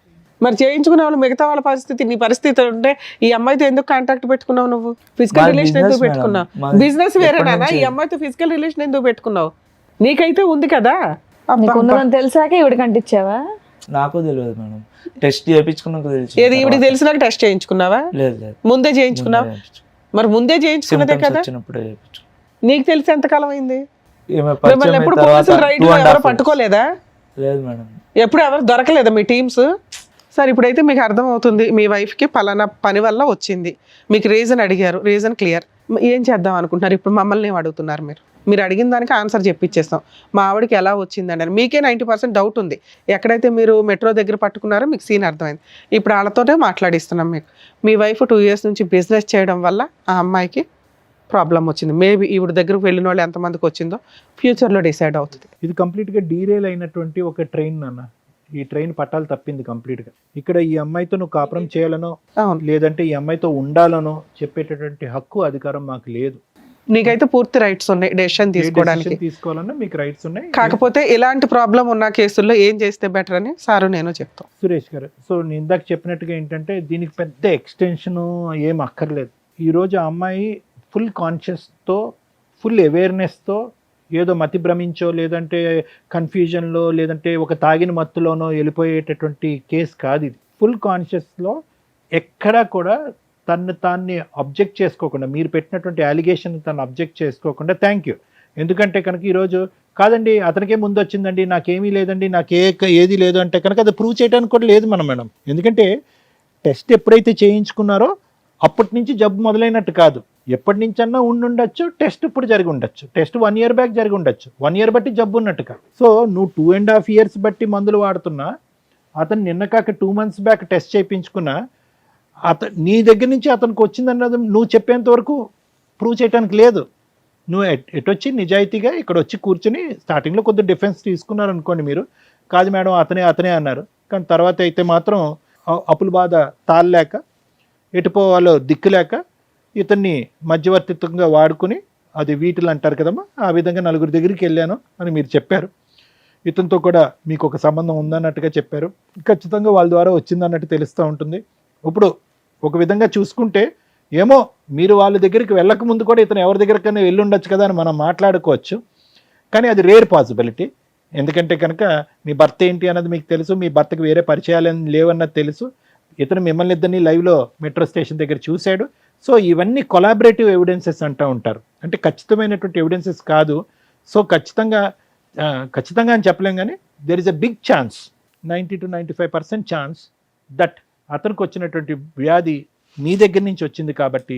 మరి చేయించుకునే వాళ్ళు మిగతా వాళ్ళ పరిస్థితి, నీ పరిస్థితి ఉంటే ఈ అమ్మాయితో ఎందుకు కాంటాక్ట్ పెట్టుకున్నావు? నువ్వు ఫిజికల్ మాది రిలేషన్ business ఎందుకు మేడం. పెట్టుకున్నావు? మాది బిజినెస్ వేరేనా? ఎప్పటి ఈ నుంచి? అమ్మాయితో ఫిజికల్ రిలేషన్ ఎందుకు పెట్టుకున్నావు? నీకైతే ఉంది కదా. నీకు ఉన్నదని తెలిసాక ఇవిడికి అంటించావా? నాకు తెలియదు మేడం, టెస్ట్ చేయించుకున్నాక తెలుసు. ఏది ఈవిడికి తెలిసినాక టెస్ట్ చేయించుకున్నావా? లేదు లేదు, ముందే చేయించుకున్నావా? మరి ముందే చేయించుకున్నదే Symptoms కదా. వచ్చినప్పుడే చేయించు. నీకు తెలిసి ఎంతకాలం అయింది? ఈమె మిమ్మల్ని పరిచయం ఎప్పుడు అయిన తర్వాత పోలీసులు రైడ్ 2.5 ఎవరు years. పట్టుకోలేదా? లేదు మేడం. ఎప్పుడు ఎవరు దొరకలేదా మీ టీమ్స్? సరే, ఇప్పుడైతే మీకు అర్థమవుతుంది మీ వైఫ్కి పలానా పని వల్ల వచ్చింది, మీకు రీజన్ అడిగారు, రీజన్ క్లియర్. ఏం చేద్దాం అనుకుంటున్నారు? ఇప్పుడు మమ్మల్ని ఏం అడుగుతున్నారు? మీరు అడిగిన దానికి ఆన్సర్ చెప్పించేస్తాం. మా ఆవిడకి ఎలా వచ్చిందండి అని మీకే 90% డౌట్ ఉంది. ఎక్కడైతే మీరు మెట్రో దగ్గర పట్టుకున్నారో మీకు సీన్ అర్థమైంది. ఇప్పుడు వాళ్ళతోనే మాట్లాడిస్తున్నాం. మీ వైఫ్ 2 years నుంచి బిజినెస్ చేయడం వల్ల ఆ అమ్మాయికి ప్రాబ్లం వచ్చింది. మేబీ ఈవిడ దగ్గరకు వెళ్ళిన వాళ్ళు ఎంతమందికి వచ్చిందో ఫ్యూచర్లో డిసైడ్ అవుతుంది. ఇది కంప్లీట్గా డీరేల్ అయినటువంటి ఒక ట్రైన్ నాన్న. ఈ ట్రైన్ పట్టాలు తప్పింది కంప్లీట్గా. ఇక్కడ ఈ అమ్మాయితో నువ్వు కాపురం చేయాలనో అవును, లేదంటే ఈ అమ్మాయితో ఉండాలనో చెప్పేటటువంటి హక్కు, అధికారం మాకు లేదు. నీకైతే పూర్తి రైట్స్ ఉన్నాయి డెసిషన్ తీసుకోవడానికి. Decision తీసుకోవాలన్నా మీకు రైట్స్ ఉన్నాయి. కాకపోతే ఇలాంటి ప్రాబ్లం ఉన్న కేసుల్లో ఏం చేస్తే బెటర్ అని సారు నేను చెప్తాం. సురేష్ గారు, సో నేను ఇందాక చెప్పినట్టుగా ఏంటంటే దీనికి పెద్ద ఎక్స్టెన్షన్ ఏం అక్కర్లేదు. ఈరోజు ఆ అమ్మాయి ఫుల్ కాన్షియస్తో, ఫుల్ అవేర్నెస్తో ఏదో మతి భ్రమించో లేదంటే కన్ఫ్యూజన్లో లేదంటే ఒక తాగిన మత్తులోనో వెళ్ళిపోయేటటువంటి కేసు కాదు ఇది. ఫుల్ కాన్షియస్లో ఎక్కడా కూడా తాన్ని అబ్జెక్ట్ చేసుకోకుండా, మీరు పెట్టినటువంటి అలిగేషన్ తను అబ్జెక్ట్ చేసుకోకుండా థ్యాంక్ యూ. ఎందుకంటే కనుక ఈరోజు కాదండి అతనికే ముందు వచ్చిందండి, నాకేమీ లేదండి, ఏది లేదు అంటే కనుక అది ప్రూవ్ చేయడానికి కూడా లేదు మేడం. ఎందుకంటే టెస్ట్ ఎప్పుడైతే చేయించుకున్నారో అప్పటి నుంచి జబ్బు మొదలైనట్టు కాదు, ఎప్పటి నుంచన్నా ఉండుండొచ్చు, టెస్ట్ ఇప్పుడు జరిగి ఉండొచ్చు, టెస్ట్ 1 year బ్యాక్ జరిగి ఉండొచ్చు, 1 year బట్టి జబ్బు ఉన్నట్టు కాదు. సో నువ్వు 2.5 years బట్టి మందులు వాడుతున్నా, అతను నిన్న కాక 2 months బ్యాక్ టెస్ట్ చేయించుకున్నా, నీ దగ్గర నుంచి అతనికి వచ్చిందన్నది నువ్వు చెప్పేంత వరకు ప్రూవ్ చేయడానికి లేదు. నువ్వు ఎటొచ్చి నిజాయితీగా ఇక్కడ వచ్చి కూర్చుని స్టార్టింగ్లో కొద్దిగా డిఫెన్స్ తీసుకున్నారు అనుకోండి, మీరు కాదు మేడం అతనే అన్నారు, కానీ తర్వాత అయితే మాత్రం అప్పుల బాధ తాళలేక ఎటుపోవాలో దిక్కులేక ఇతన్ని మధ్యవర్తిత్వంగా వాడుకుని, అది వీటిలు అంటారు కదమ్మా, ఆ విధంగా 4 దగ్గరికి వెళ్ళాను అని మీరు చెప్పారు. ఇతనితో కూడా మీకు ఒక సంబంధం ఉందన్నట్టుగా చెప్పారు. ఖచ్చితంగా వాళ్ళ ద్వారా వచ్చిందన్నట్టు తెలుస్తూ ఉంటుంది. ఇప్పుడు ఒక విధంగా చూసుకుంటే ఏమో మీరు వాళ్ళ దగ్గరికి వెళ్ళక ముందు కూడా ఇతను ఎవరి దగ్గరికైనా వెళ్ళి ఉండొచ్చు కదా అని మనం మాట్లాడుకోవచ్చు, కానీ అది రేర్ పాసిబిలిటీ. ఎందుకంటే కనుక మీ భర్త ఏంటి అన్నది మీకు తెలుసు, మీ భర్తకు వేరే పరిచయాలు లేవన్నది తెలుసు, ఇతను మిమ్మల్ని ఇద్దరిని లైవ్లో మెట్రో స్టేషన్ దగ్గర చూశాడు. సో ఇవన్నీ కొలాబరేటివ్ ఎవిడెన్సెస్ అంటూ ఉంటారు, అంటే ఖచ్చితమైనటువంటి ఎవిడెన్సెస్ కాదు. సో ఖచ్చితంగా అని చెప్పలేం, కానీ there is a big chance, 90 to 95% chance that అతనికి వచ్చినటువంటి వ్యాధి మీ దగ్గర నుంచి వచ్చింది. కాబట్టి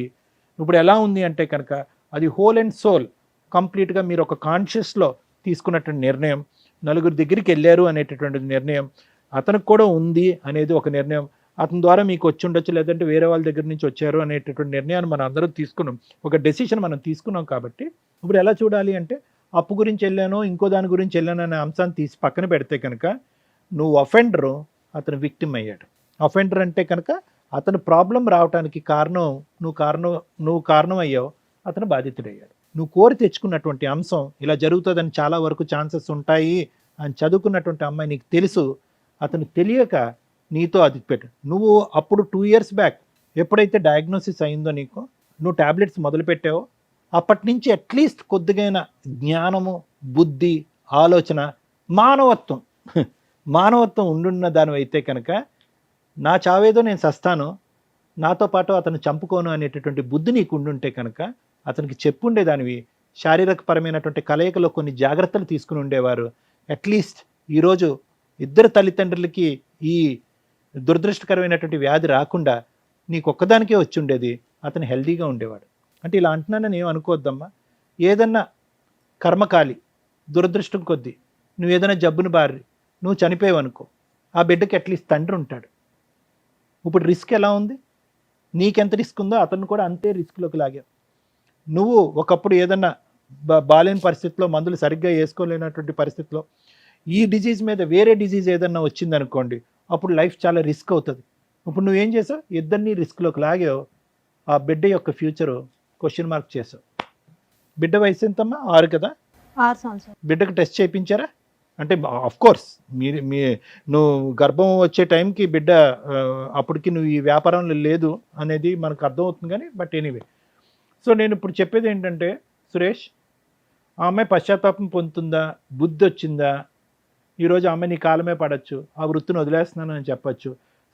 ఇప్పుడు ఎలా ఉంది అంటే కనుక అది హోల్ అండ్ సోల్ కంప్లీట్గా మీరు ఒక కాన్షియస్లో తీసుకున్నటువంటి నిర్ణయం, 4 దగ్గరికి వెళ్ళారు అనేటటువంటి నిర్ణయం, అతనికి కూడా ఉంది అనేది ఒక నిర్ణయం, అతని ద్వారా మీకు వచ్చి ఉండొచ్చు లేదంటే వేరే వాళ్ళ దగ్గర నుంచి వచ్చారు అనేటటువంటి నిర్ణయాన్ని మనం అందరం తీసుకున్నాం, ఒక డెసిషన్ మనం తీసుకున్నాం. కాబట్టి ఇప్పుడు ఎలా చూడాలి అంటే అప్పు గురించి వెళ్ళానో ఇంకో దాని గురించి వెళ్ళాను అనే అంశాన్ని తీసి పక్కన పెడితే కనుక నువ్వు అఫెండరు, అతను విక్టిమ్ అయ్యాడు. అఫెండర్ అంటే కనుక అతను ప్రాబ్లం రావడానికి నువ్వు కారణం అయ్యావు, అతను బాధితుడయ్యాడు. నువ్వు కోరి తెచ్చుకున్నటువంటి అంశం ఇలా జరుగుతుందని చాలా వరకు ఛాన్సెస్ ఉంటాయి అని చదువుకున్నటువంటి అమ్మాయి నీకు తెలుసు, అతను తెలియక నీతో అది పెట్టు. నువ్వు అప్పుడు 2 years బ్యాక్ ఎప్పుడైతే డయాగ్నోసిస్ అయిందో నీకు, నువ్వు ట్యాబ్లెట్స్ మొదలుపెట్టావో అప్పటి నుంచి అట్లీస్ట్ కొద్దిగైన జ్ఞానము, బుద్ధి, ఆలోచన, మానవత్వం ఉండున్న దానివైతే కనుక నా చావేదో నేను సస్తాను, నాతో పాటు అతను చంపుకోను అనేటటువంటి బుద్ధి నీకు ఉండుంటే కనుక అతనికి చెప్పుండేదానివి, శారీరకపరమైనటువంటి కలయికలో కొన్ని జాగ్రత్తలు తీసుకుని ఉండేవారు. అట్లీస్ట్ ఈరోజు ఇద్దరు తల్లిదండ్రులకి ఈ దురదృష్టకరమైనటువంటి వ్యాధి రాకుండా నీకు ఒక్కదానికే వచ్చి ఉండేది, అతను హెల్దీగా ఉండేవాడు. అంటే ఇలా అంటున్నానని ఏం అనుకోవద్దమ్మా. ఏదన్నా కర్మకాలి దురదృష్టం కొద్దీ నువ్వు ఏదైనా జబ్బును బారి నువ్వు చనిపోయావనుకో, ఆ బిడ్డకి అట్లీస్ట్ తండ్రి ఉంటాడు. ఇప్పుడు రిస్క్ ఎలా ఉంది, నీకెంత రిస్క్ ఉందో అతను కూడా అంతే రిస్క్లోకి లాగావు. నువ్వు ఒకప్పుడు ఏదన్నా బాలేని పరిస్థితిలో, మందులు సరిగ్గా వేసుకోలేనటువంటి పరిస్థితిలో ఈ డిజీజ్ మీద వేరే డిజీజ్ ఏదన్నా వచ్చిందనుకోండి, అప్పుడు లైఫ్ చాలా రిస్క్ అవుతుంది. ఇప్పుడు నువ్వేం చేసావు, ఇద్దరిని రిస్క్లోకి లాగావు, ఆ బిడ్డ యొక్క ఫ్యూచరు క్వశ్చన్ మార్క్ చేసావు. బిడ్డ వయసు ఎంతమ్మా? 6 కదా? 6 సంవత్సరాలు. బిడ్డకు టెస్ట్ చేయించారా? అంటే ఆఫ్ కోర్స్ నువ్వు గర్భం వచ్చే టైంకి బిడ్డ అప్పటికి నువ్వు ఈ వ్యాపారంలో లేదు అనేది మనకు అర్థమవుతుంది, కానీ బట్ ఎనీవే. సో నేను ఇప్పుడు చెప్పేది ఏంటంటే సురేష్, ఆ అమ్మాయి పశ్చాత్తాపం పొందుతుందా, బుద్ధి వచ్చిందా, ఈరోజు అమ్మాయి నీ కాలమే పడవచ్చు, ఆ వృత్తిని వదిలేస్తున్నాను అని చెప్పచ్చు.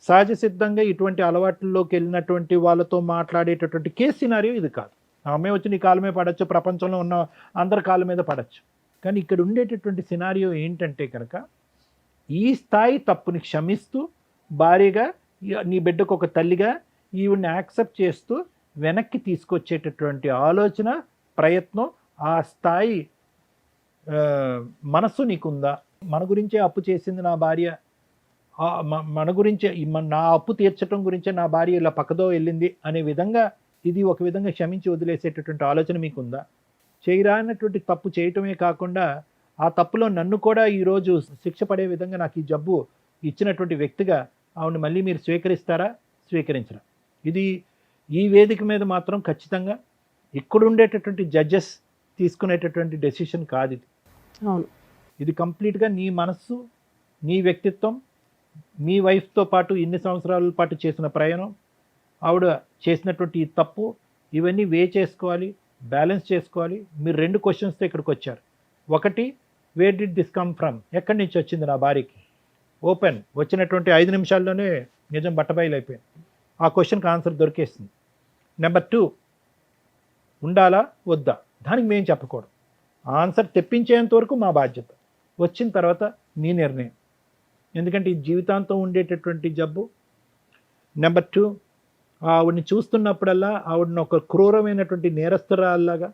సహజ సిద్ధంగా ఇటువంటి అలవాట్లలోకి వెళ్ళినటువంటి వాళ్ళతో మాట్లాడేటటువంటి కేసు సినారియో ఇది కాదు. ఆ అమ్మాయి వచ్చి నీ కాలమే పడవచ్చు, ప్రపంచంలో ఉన్న అందరి కాళ్ళ మీద పడవచ్చు. కానీ ఇక్కడ ఉండేటటువంటి సినారియో ఏంటంటే కనుక ఈ స్థాయి తప్పుని క్షమిస్తూ భార్యగా, నీ బిడ్డకు ఒక తల్లిగా ఈవిడ్ని యాక్సెప్ట్ చేస్తూ వెనక్కి తీసుకొచ్చేటటువంటి ఆలోచన, ప్రయత్నం, ఆ స్థాయి మనస్సు నీకుందా? మన గురించే అప్పు చేసింది నా భార్య, మన గురించే నా అప్పు తీర్చడం గురించే నా భార్య ఇలా పక్కదో వెళ్ళింది అనే విధంగా ఇది ఒక విధంగా క్షమించి వదిలేసేటటువంటి ఆలోచన మీకుందా? చేయరానటువంటి తప్పు చేయటమే కాకుండా ఆ తప్పులో నన్ను కూడా ఈరోజు శిక్ష పడే విధంగా నాకు ఈ జబ్బు ఇచ్చినటువంటి వ్యక్తిగా ఆవిడని మళ్ళీ మీరు స్వీకరిస్తారా, స్వీకరించరా? ఇది ఈ వేదిక మీద మాత్రం ఖచ్చితంగా ఇక్కడ ఉండేటటువంటి జడ్జెస్ తీసుకునేటటువంటి డెసిషన్ కాదు ఇది. అవును, ఇది కంప్లీట్గా నీ మనస్సు, నీ వ్యక్తిత్వం, మీ వైఫ్తో పాటు ఇన్ని సంవత్సరాల పాటు చేసిన ప్రయాణం, ఆవిడ చేసినటువంటి ఈ తప్పు, ఇవన్నీ వే చేసుకోవాలి, బ్యాలెన్స్ చేసుకోవాలి. మీరు 2 క్వశ్చన్స్తో ఇక్కడికి వచ్చారు. ఒకటి, where did this come from, ఎక్కడి నుంచి వచ్చింది నా భార్యకి? ఓపెన్, వచ్చినటువంటి 5 నిమిషాల్లోనే నిజం బట్టబయలైపోయింది. ఆ క్వశ్చన్కి ఆన్సర్ దొరికేస్తుంది. నెంబర్ 2, ఉండాలా వద్దా, దానికి మేము చెప్పకూడదు. ఆన్సర్ తెప్పించేంత వరకు మా బాధ్యత, వచ్చిన తర్వాత మీ నిర్ణయం. ఎందుకంటే ఇది జీవితాంతం ఉండేటటువంటి జబ్బు. నెంబర్ 2, ఆవిడని చూస్తున్నప్పుడల్లా ఆవిడని ఒక క్రూరమైనటువంటి నేరస్తురాల్లాగా,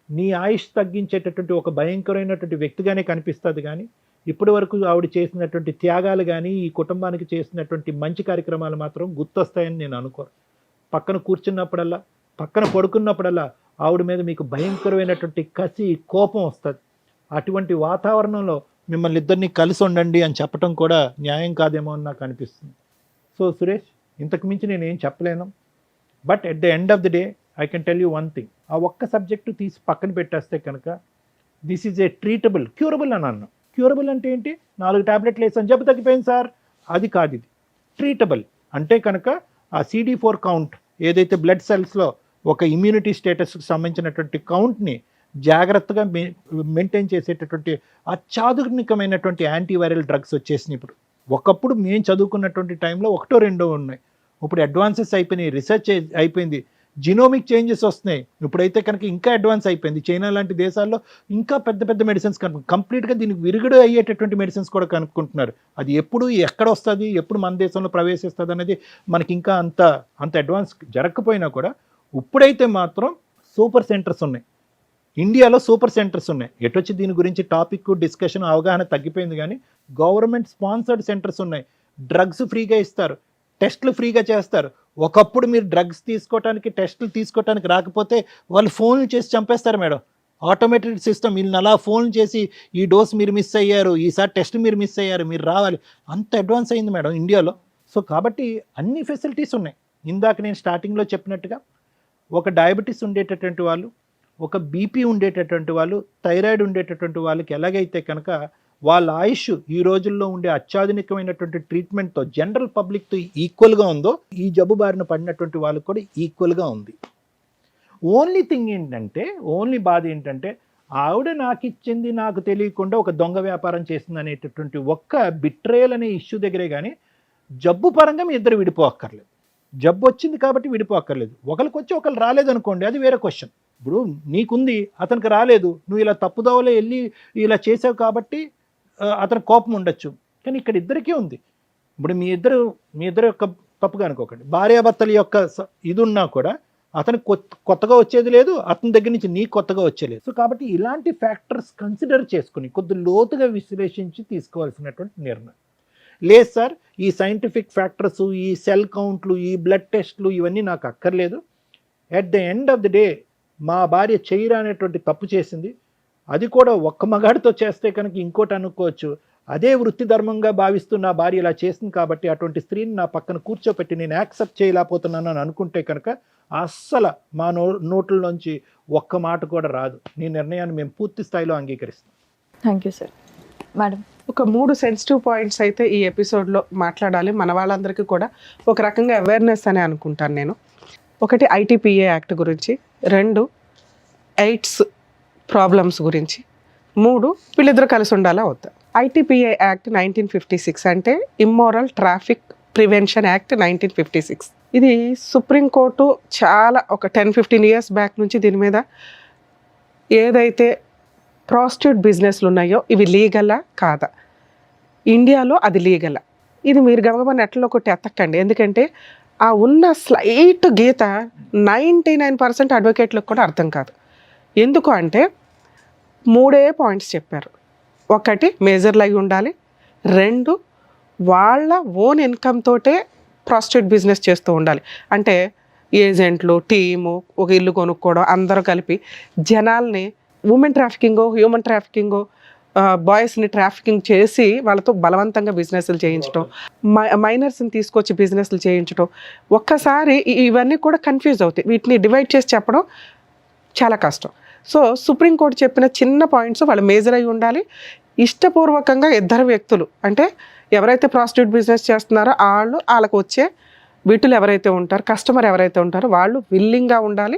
నీ ఆయుష్ తగ్గించేటటువంటి ఒక భయంకరమైనటువంటి వ్యక్తిగానే కనిపిస్తుంది. కానీ ఇప్పటి వరకు ఆవిడ చేసినటువంటి త్యాగాలు కానీ ఈ కుటుంబానికి చేసినటువంటి మంచి కార్యక్రమాలు మాత్రం గుర్తొస్తాయని నేను అనుకోను. పక్కన కూర్చున్నప్పుడల్లా, పక్కన పడుకున్నప్పుడల్లా ఆవిడ మీద మీకు భయంకరమైనటువంటి కసి, కోపం వస్తుంది. అటువంటి వాతావరణంలో మిమ్మల్ని ఇద్దరిని కలిసి ఉండండి అని చెప్పడం కూడా న్యాయం కాదేమో అని నాకు అనిపిస్తుంది. సో సురేష్, ఇంతకు మించి నేనేం చెప్పలేను. But at the end of the day I can tell you one thing. ఆ ఒక్క సబ్జెక్టు తీసి పక్కన పెట్టేస్తే కనుక this is a treatable, curable అని అన్నాను. క్యూరబుల్ అంటే ఏంటి? 4 టాబ్లెట్లు వేసాను జబ్బు తగ్గిపోయింది సార్, అది కాదు. ఇది ట్రీటబుల్ అంటే కనుక ఆ CD4 కౌంట్ ఏదైతే బ్లడ్ సెల్స్లో ఒక ఇమ్యూనిటీ స్టేటస్కి సంబంధించినటువంటి కౌంట్ని జాగ్రత్తగా మెయింటైన్ చేసేటటువంటి అత్యాధునికమైనటువంటి యాంటీవైరల్ డ్రగ్స్ వచ్చేసినాయి ఇప్పుడు. ఒకప్పుడు మేము చదువుకున్నటువంటి టైంలో 1-2 ఉన్నాయి. ఇప్పుడు అడ్వాన్సెస్ అయిపోయినాయి, రీసెర్చ్ అయిపోయింది, జినోమిక్ చేంజెస్ వస్తున్నాయి. ఇప్పుడైతే కనుక ఇంకా అడ్వాన్స్ అయిపోయింది. చైనా లాంటి దేశాల్లో ఇంకా పెద్ద పెద్ద మెడిసిన్స్ కంప్లీట్గా దీనికి విరుగుడు అయ్యేటటువంటి మెడిసిన్స్ కూడా కనుక్కుంటున్నారు. అది ఎప్పుడు ఎక్కడ వస్తుంది, ఎప్పుడు మన దేశంలో ప్రవేశిస్తుంది అనేది మనకి ఇంకా అంత అడ్వాన్స్ జరగకపోయినా కూడా ఇప్పుడైతే మాత్రం సూపర్ సెంటర్స్ ఉన్నాయి. ఇండియాలో సూపర్ సెంటర్స్ ఉన్నాయి. ఎటొచ్చి దీని గురించి టాపిక్ డిస్కషన్ అవగాహన తగ్గిపోయింది. కానీ గవర్నమెంట్ స్పాన్సర్డ్ సెంటర్స్ ఉన్నాయి. డ్రగ్స్ ఫ్రీగా ఇస్తారు, టెస్టులు ఫ్రీగా చేస్తారు. ఒకప్పుడు మీరు డ్రగ్స్ తీసుకోవడానికి, టెస్టులు తీసుకోవడానికి రాకపోతే వాళ్ళు ఫోన్లు చేసి చంపేస్తారు మేడం. ఆటోమేటెడ్ సిస్టమ్, వీళ్ళని అలా ఫోన్ చేసి ఈ డోస్ మీరు మిస్ అయ్యారు, ఈసారి టెస్ట్ మీరు మిస్ అయ్యారు, మీరు రావాలి, అంత అడ్వాన్స్ అయింది మేడం ఇండియాలో. సో కాబట్టి అన్ని ఫెసిలిటీస్ ఉన్నాయి. ఇందాక నేను స్టార్టింగ్లో చెప్పినట్టుగా ఒక డయాబెటీస్ ఉండేటటువంటి వాళ్ళు, ఒక బీపీ ఉండేటటువంటి వాళ్ళు, థైరాయిడ్ ఉండేటటువంటి వాళ్ళకి ఎలాగైతే కనుక వాళ్ళ ఆయుష్ ఈ రోజుల్లో ఉండే అత్యాధునికమైనటువంటి ట్రీట్మెంట్తో జనరల్ పబ్లిక్తో ఈక్వల్గా ఉందో, ఈ జబ్బు బారిన పడినటువంటి వాళ్ళకి కూడా ఈక్వల్గా ఉంది. ఓన్లీ థింగ్ ఏంటంటే, ఓన్లీ బాధ ఏంటంటే ఆవిడ నాకు ఇచ్చింది నాకు తెలియకుండా ఒక దొంగ వ్యాపారం చేసింది అనేటటువంటి ఒక్క బిట్రేయల్ అనే ఇష్యూ దగ్గరే. కానీ జబ్బు పరంగా మీ ఇద్దరు విడిపోక్కర్లేదు. జబ్బు వచ్చింది కాబట్టి విడిపోక్కర్లేదు. ఒకరికి వచ్చి ఒకరు రాలేదు అనుకోండి, అది వేరే క్వశ్చన్. ఇప్పుడు నీకుంది, అతనికి రాలేదు, నువ్వు ఇలా తప్పుదోవలో వెళ్ళి ఇలా చేసావు కాబట్టి అతని కోపం ఉండొచ్చు. కానీ ఇక్కడ ఇద్దరికీ ఉంది. ఇప్పుడు మీ ఇద్దరు యొక్క తప్పుగా అనుకోకండి. భార్యాభర్తల యొక్క ఇది ఉన్నా కూడా అతనికి కొత్తగా వచ్చేది లేదు, అతని దగ్గర నుంచి నీకు కొత్తగా వచ్చేలేదు. సో కాబట్టి ఇలాంటి ఫ్యాక్టర్స్ కన్సిడర్ చేసుకుని కొద్ది లోతుగా విశ్లేషించి తీసుకోవాల్సినటువంటి నిర్ణయం. లేదు సార్, ఈ సైంటిఫిక్ ఫ్యాక్టర్స్, ఈ సెల్ కౌంట్లు, ఈ బ్లడ్ టెస్ట్లు ఇవన్నీ నాకు అక్కర్లేదు. At the end of the day మా భార్య చేయరా అనేటువంటి తప్పు చేసింది. అది కూడా ఒక్క మగాడితో చేస్తే కనుక ఇంకోటి అనుకోవచ్చు. అదే వృత్తి ధర్మంగా భావిస్తూ నా భార్య ఇలా చేసింది కాబట్టి అటువంటి స్త్రీని నా పక్కన కూర్చోపెట్టి నేను యాక్సెప్ట్ చేయలేకపోతున్నాను అని అనుకుంటే కనుక అస్సలు మా నోట్లలోంచి ఒక్క మాట కూడా రాదు. నీ నిర్ణయాన్ని మేము పూర్తి స్థాయిలో అంగీకరిస్తాం. Thank you sir. మేడం, ఒక 3 సెన్సిటివ్ పాయింట్స్ అయితే ఈ ఎపిసోడ్లో మాట్లాడాలి. మన వాళ్ళందరికీ కూడా ఒక రకంగా అవేర్నెస్ అని అనుకుంటాను నేను. ఒకటి ITPA యాక్ట్ గురించి, 2 ఎయిడ్స్ ప్రాబ్లమ్స్ గురించి, 3 వీళ్ళిద్దరు కలిసి ఉండాలా వద్దా. ITPA యాక్ట్ 1956 అంటే ఇమ్మోరల్ ట్రాఫిక్ ప్రివెన్షన్ యాక్ట్ 1956. ఇది సుప్రీంకోర్టు చాలా ఒక 10-15 ఇయర్స్ బ్యాక్ నుంచి దీని మీద ఏదైతే ప్రాస్టిట్యూట్ బిజినెస్లు ఉన్నాయో ఇవి లీగలా కాదా, ఇండియాలో అది లీగలా, ఇది మీరు గమగమ నెట్లో ఒకటి ఎత్తకండి. ఎందుకంటే ఆ ఉన్న స్లైట్ గీత 99% అడ్వకేట్లకు కూడా అర్థం కాదు. ఎందుకు అంటే 3 పాయింట్స్ చెప్పారు. 1 మేజర్లు అయి ఉండాలి, 2 వాళ్ళ ఓన్ ఇన్కమ్ తోటే ప్రాస్టిట్యూట్ బిజినెస్ చేస్తూ ఉండాలి. అంటే ఏజెంట్లు, టీము, ఒక ఇల్లు కొనుక్కోవడం, అందరూ కలిపి జనాల్ని ఉమెన్ ట్రాఫికింగో, హ్యూమన్ ట్రాఫికింగో, బాయ్స్ని ట్రాఫికింగ్ చేసి వాళ్ళతో బలవంతంగా బిజినెస్లు చేయించడం, మైనర్స్ని తీసుకొచ్చి బిజినెస్లు చేయించడం. ఒక్కసారి ఇవన్నీ కూడా కన్ఫ్యూజ్ అవుతాయి. వీటిని డివైడ్ చేసి చెప్పడం చాలా కష్టం. సో సుప్రీంకోర్టు చెప్పిన చిన్న పాయింట్స్ వాళ్ళు మేజర్ అయి ఉండాలి. ఇష్టపూర్వకంగా ఇద్దరు వ్యక్తులు, అంటే ఎవరైతే ప్రాస్టిట్యూట్ బిజినెస్ చేస్తున్నారో వాళ్ళకు వచ్చే వీటిలో ఎవరైతే ఉంటారో, కస్టమర్ ఎవరైతే ఉంటారో వాళ్ళు విల్లింగ్గా ఉండాలి.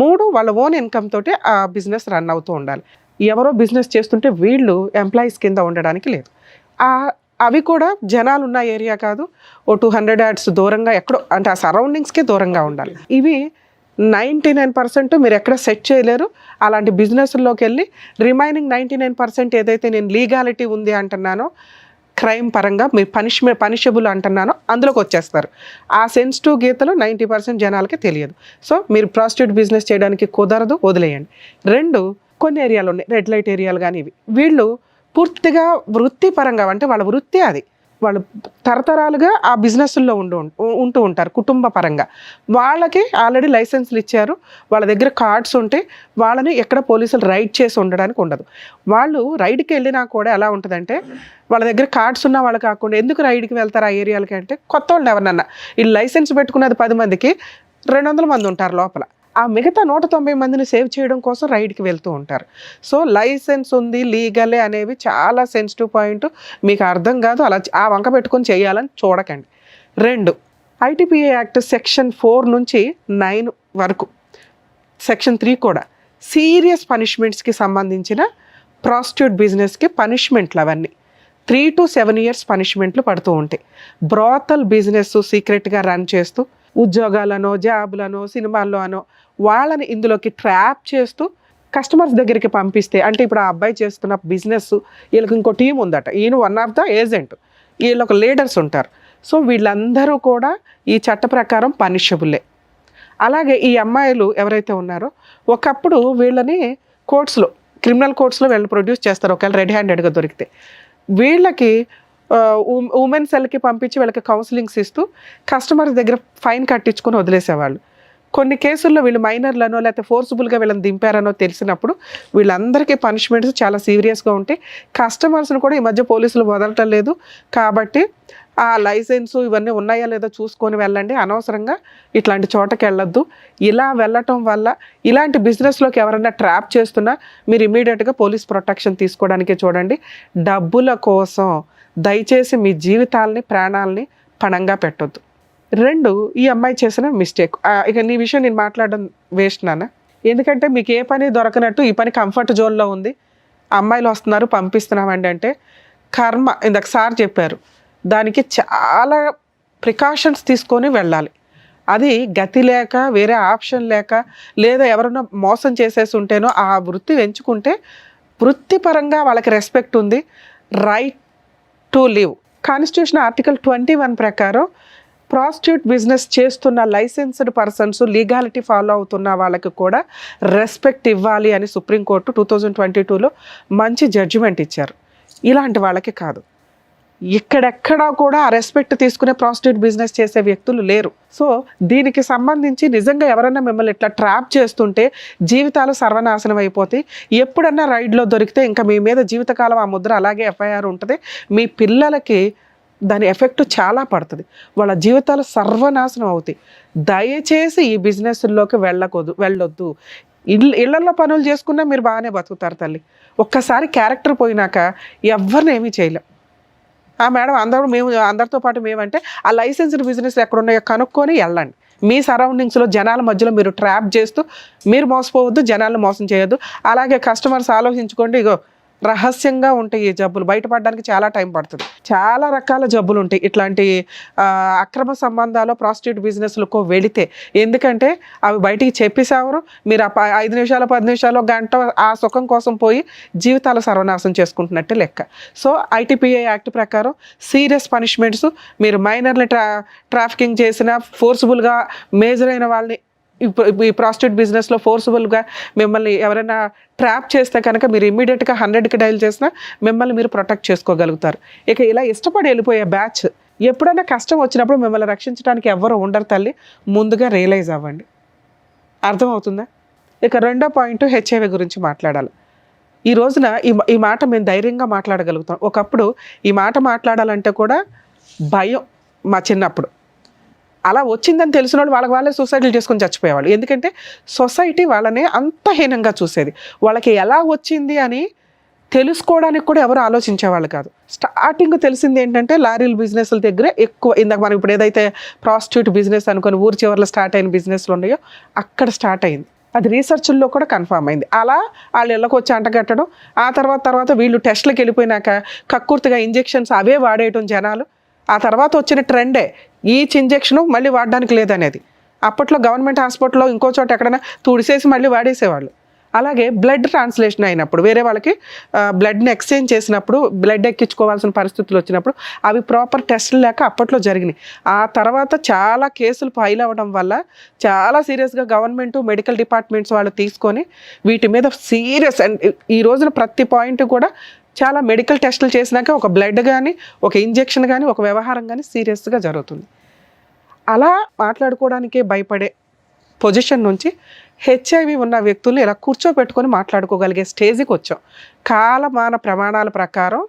3 వాళ్ళ ఓన్ ఇన్కమ్ తోటి ఆ బిజినెస్ రన్ అవుతూ ఉండాలి. ఎవరో బిజినెస్ చేస్తుంటే వీళ్ళు ఎంప్లాయీస్ కింద ఉండడానికి లేదు. అవి కూడా జనాలు ఉన్న ఏరియా కాదు, ఓ 200 యార్డ్స్ దూరంగా ఎక్కడో, అంటే ఆ సరౌండింగ్స్కే దూరంగా ఉండాలి. ఇవి 99% మీరు ఎక్కడ సెట్ చేయలేరు. అలాంటి బిజినెస్లోకి వెళ్ళి రిమైనింగ్ 99% ఏదైతే నేను లీగాలిటీ ఉంది అంటున్నానో, క్రైమ్ పరంగా మీరు పనిషబుల్ అంటున్నానో అందులోకి వచ్చేస్తారు. ఆ సెన్సిటివ్ గీతలు 90% జనాలకి తెలియదు. సో మీరు ప్రాస్టిట్యూట్ బిజినెస్ చేయడానికి కుదరదు, వదిలేయండి. 2, కొన్ని ఏరియాలు ఉన్నాయి, రెడ్ లైట్ ఏరియాలు కానీ, వీళ్ళు పూర్తిగా వృత్తిపరంగా, అంటే వాళ్ళ వృత్తి అది, వాళ్ళు తరతరాలుగా ఆ బిజినెస్లో ఉంటూ ఉంటారు కుటుంబ పరంగా. వాళ్ళకి ఆల్రెడీ లైసెన్స్లు ఇచ్చారు, వాళ్ళ దగ్గర కార్డ్స్ ఉంటే వాళ్ళని ఎక్కడ పోలీసులు రైడ్ చేసి ఉండడానికి ఉండదు. వాళ్ళు రైడ్కి వెళ్ళినా కూడా ఎలా ఉంటుందంటే, వాళ్ళ దగ్గర కార్డ్స్ ఉన్న వాళ్ళు కాకుండా ఎందుకు రైడ్కి వెళ్తారు ఆ ఏరియాలకి అంటే, కొత్త వాళ్ళు ఎవరన్నా, ఈ లైసెన్స్ పెట్టుకున్నది 10 మందికి 200 మంది ఉంటారు లోపల, ఆ మిగతా 190 మందిని సేవ్ చేయడం కోసం రైడ్కి వెళ్తూ ఉంటారు. సో లైసెన్స్ ఉంది, లీగలే అనేవి చాలా సెన్సిటివ్ పాయింట్, మీకు అర్థం కాదు, అలా ఆ వంక పెట్టుకొని చేయాలని చూడకండి. 2, ఐటీపీఏ యాక్ట్ సెక్షన్ 4 నుంచి 9 వరకు, సెక్షన్ 3 కూడా సీరియస్ పనిష్మెంట్స్కి సంబంధించిన ప్రాస్టిట్యూట్ బిజినెస్కి పనిష్మెంట్లు అవన్నీ 3 to 7 years పనిష్మెంట్లు పడుతూ ఉంటాయి. బ్రాతల్ బిజినెస్ సీక్రెట్గా రన్ చేస్తూ ఉద్యోగాలనో, జాబులనో, సినిమాల్లో అనో వాళ్ళని ఇందులోకి ట్రాప్ చేస్తూ కస్టమర్స్ దగ్గరికి పంపిస్తే, అంటే ఇప్పుడు ఆ అబ్బాయి చేస్తున్న బిజినెస్, వీళ్ళకి ఇంకో టీం ఉందట, ఈయన వన్ ఆఫ్ ద ఏజెంట్, వీళ్ళొక లీడర్స్ ఉంటారు. సో వీళ్ళందరూ కూడా ఈ చట్ట ప్రకారం పనిషబుల్లే. అలాగే ఈ అమ్మాయిలు ఎవరైతే ఉన్నారో, ఒకప్పుడు వీళ్ళని కోర్ట్స్లో, క్రిమినల్ కోర్ట్స్లో వీళ్ళని ప్రొడ్యూస్ చేస్తారు ఒకవేళ రెడ్ హ్యాండెడ్గా దొరికితే. వీళ్ళకి ఉమెన్ సెల్కి పంపించి వీళ్ళకి కౌన్సిలింగ్స్ ఇస్తూ కస్టమర్స్ దగ్గర ఫైన్ కట్టించుకొని వదిలేసేవాళ్ళు. కొన్ని కేసుల్లో వీళ్ళు మైనర్లనో లేకపోతే ఫోర్స్ఫుల్గా వీళ్ళని దింపారనో తెలిసినప్పుడు వీళ్ళందరికీ పనిష్మెంట్స్ చాలా సీరియస్గా ఉంటాయి. కస్టమర్స్ని కూడా ఈ మధ్య పోలీసులు వదలటం లేదు కాబట్టి ఆ లైసెన్సు ఇవన్నీ ఉన్నాయా లేదో చూసుకొని వెళ్ళండి, అనవసరంగా ఇట్లాంటి చోటకి వెళ్ళొద్దు. ఇలా వెళ్ళటం వల్ల ఇలాంటి బిజినెస్లోకి ఎవరైనా ట్రాప్ చేస్తున్నా మీరు ఇమీడియట్గా పోలీస్ ప్రొటెక్షన్ తీసుకోవడానికే చూడండి. డబ్బుల కోసం దయచేసి మీ జీవితాలని, ప్రాణాలని పణంగా పెట్టొద్దు. 2, ఈ అమ్మాయి చేసిన మిస్టేక్. ఇక నీ విషయం నేను మాట్లాడడం వేస్ట్ నాన్న, ఎందుకంటే మీకు ఏ పని దొరకనట్టు ఈ పని కంఫర్ట్ జోన్లో ఉంది, అమ్మాయిలు వస్తున్నారు పంపిస్తున్నామండి అంటే, కర్మ ఇందాక సార్ చెప్పారు, దానికి చాలా ప్రికాషన్స్ తీసుకొని వెళ్ళాలి. అది గతి లేక, వేరే ఆప్షన్ లేక, లేదా ఎవరైనా మోసం చేసేసి ఉంటేనో ఆ వృత్తి ఎంచుకుంటే వృత్తిపరంగా వాళ్ళకి రెస్పెక్ట్ ఉంది, right to live. Constitution article 21 ప్రకారం ప్రాస్టిట్యూట్ బిజినెస్ చేస్తున్న లైసెన్స్డ్ పర్సన్స్, లీగాలిటీ ఫాలో అవుతున్న వాళ్ళకి కూడా రెస్పెక్ట్ ఇవ్వాలి అని సుప్రీంకోర్టు 2022లో మంచి జడ్జిమెంట్ ఇచ్చారు. ఇలాంటి వాళ్ళకి కాదు, ఇక్కడెక్కడా కూడా ఆ రెస్పెక్ట్ తీసుకునే ప్రాస్టిట్యూట్ బిజినెస్ చేసే వ్యక్తులు లేరు. సో దీనికి సంబంధించి నిజంగా ఎవరైనా మిమ్మల్ని ఇట్లా ట్రాప్ చేస్తుంటే జీవితాలు సర్వనాశనం అయిపోతాయి. ఎప్పుడన్నా రైడ్లో దొరికితే ఇంకా మీ మీద జీవితకాలం ఆ ముద్ర అలాగే ఎఫ్ఐఆర్ ఉంటుంది. మీ పిల్లలకి దాని ఎఫెక్ట్ చాలా పడుతుంది, వాళ్ళ జీవితాలు సర్వనాశనం అవుతాయి. దయచేసి ఈ బిజినెస్లోకి వెళ్ళొద్దు. ఇళ్లలో పనులు చేసుకున్నా మీరు బాగానే బతుకుతారు తల్లి. ఒక్కసారి క్యారెక్టర్ పోయినాక ఎవరిని ఏమీ చేయలేం. మేడం అందరితో పాటు మేమంటే ఆ లైసెన్స్డ్ బిజినెస్ ఎక్కడ ఉన్నాయో కనుక్కొని వెళ్ళండి. మీ సరౌండింగ్స్లో జనాల మధ్యలో మీరు ట్రాప్ చేస్తూ మీరు మోసపోవద్దు, జనాలను మోసం చేయొద్దు. అలాగే కస్టమర్స్ ఆలోచించుకోండి, ఇగో రహస్యంగా ఉంటాయి ఈ జబ్బులు, బయటపడడానికి చాలా టైం పడుతుంది. చాలా రకాల జబ్బులు ఉంటాయి ఇట్లాంటి అక్రమ సంబంధాలు ప్రాస్టిట్యూట్ బిజినెస్లకు వెళితే. ఎందుకంటే అవి బయటికి చెప్పేసేవారు, మీరు 5 నిమిషాలు 10 నిమిషాలు గంట ఆ సుఖం కోసం పోయి జీవితాలు సర్వనాశనం చేసుకుంటున్నట్టే లెక్క. సో ఐటీపీఏ యాక్ట్ ప్రకారం సీరియస్ పనిష్మెంట్స్, మీరు మైనర్ని ట్రాఫికింగ్ చేసిన, ఫోర్స్ఫుల్గా మేజర్ అయిన వాళ్ళని ఈ ప్రాస్టిట్యూట్ బిజినెస్లో ఫోర్స్ఫుల్గా మిమ్మల్ని ఎవరైనా ట్రాప్ చేస్తే కనుక మీరు ఇమ్మీడియట్గా 100కి డైల్ చేసినా మిమ్మల్ని మీరు ప్రొటెక్ట్ చేసుకోగలుగుతారు. ఇక ఇలా ఇష్టపడి వెళ్ళిపోయే బ్యాచ్, ఎప్పుడైనా కష్టం వచ్చినప్పుడు మిమ్మల్ని రక్షించడానికి ఎవరు ఉండరు తల్లి, ముందుగా రియలైజ్ అవ్వండి. అర్థమవుతుందా? ఇక 2వ పాయింట్ హెచ్ఐవి గురించి మాట్లాడాలి. ఈ రోజున ఈ మాట మేము ధైర్యంగా మాట్లాడగలుగుతాం. ఒకప్పుడు ఈ మాట మాట్లాడాలంటే కూడా భయం. మా చిన్నప్పుడు అలా వచ్చిందని తెలిసిన వాళ్ళు వాళ్ళే సూసైడ్లు చేసుకొని చచ్చిపోయేవాళ్ళు. ఎందుకంటే సొసైటీ వాళ్ళని అంత హీనంగా చూసేది. వాళ్ళకి ఎలా వచ్చింది అని తెలుసుకోవడానికి కూడా ఎవరు ఆలోచించేవాళ్ళు కాదు. స్టార్టింగ్ తెలిసింది ఏంటంటే లారీల బిజినెస్ల దగ్గర ఎక్కువ. ఇందాక మనం ఇప్పుడు ఏదైతే ప్రాస్టిట్యూట్ బిజినెస్ అనుకొని ఊరి చివరిలో స్టార్ట్ అయిన బిజినెస్లు ఉన్నాయో అక్కడ స్టార్ట్ అయింది. అది రీసెర్చ్ల్లో కూడా కన్ఫామ్ అయింది. అలా వాళ్ళు ఇళ్ళకి వచ్చి అంటగట్టడం, ఆ తర్వాత వీళ్ళు టెస్ట్లకు వెళ్ళిపోయినాక కక్కుర్తిగా ఇంజెక్షన్స్ అవే వాడేయటం జనాలు. ఆ తర్వాత వచ్చిన ట్రెండే ఈచ్ ఇంజెక్షను మళ్ళీ వాడడానికి లేదనేది. అప్పట్లో గవర్నమెంట్ హాస్పిటల్లో ఇంకో చోట ఎక్కడైనా తుడిసేసి మళ్ళీ వాడేసేవాళ్ళు. అలాగే బ్లడ్ ట్రాన్స్లేషన్ అయినప్పుడు వేరే వాళ్ళకి బ్లడ్ని ఎక్స్చేంజ్ చేసినప్పుడు బ్లడ్ ఎక్కించుకోవాల్సిన పరిస్థితులు వచ్చినప్పుడు అవి ప్రాపర్ టెస్టులు లేక అప్పట్లో జరిగినాయి. ఆ తర్వాత చాలా కేసులు ఫైల్ అవ్వడం వల్ల చాలా సీరియస్గా గవర్నమెంట్ మెడికల్ డిపార్ట్మెంట్స్ వాళ్ళు తీసుకొని వీటి మీద సీరియస్ అండ్ ఈ రోజున ప్రతి పాయింట్ కూడా చాలా మెడికల్ టెస్టులు చేసినాక ఒక బ్లడ్ కానీ ఒక ఇంజెక్షన్ కానీ ఒక వ్యవహారం కానీ సీరియస్గా జరుగుతుంది. అలా మాట్లాడుకోవడానికే భయపడే పొజిషన్ నుంచి హెచ్ఐవి ఉన్న వ్యక్తులు ఇలా కూర్చోబెట్టుకొని మాట్లాడుకోగలిగే స్టేజ్కి వచ్చాం. కాలమాన ప్రమాణాల ప్రకారం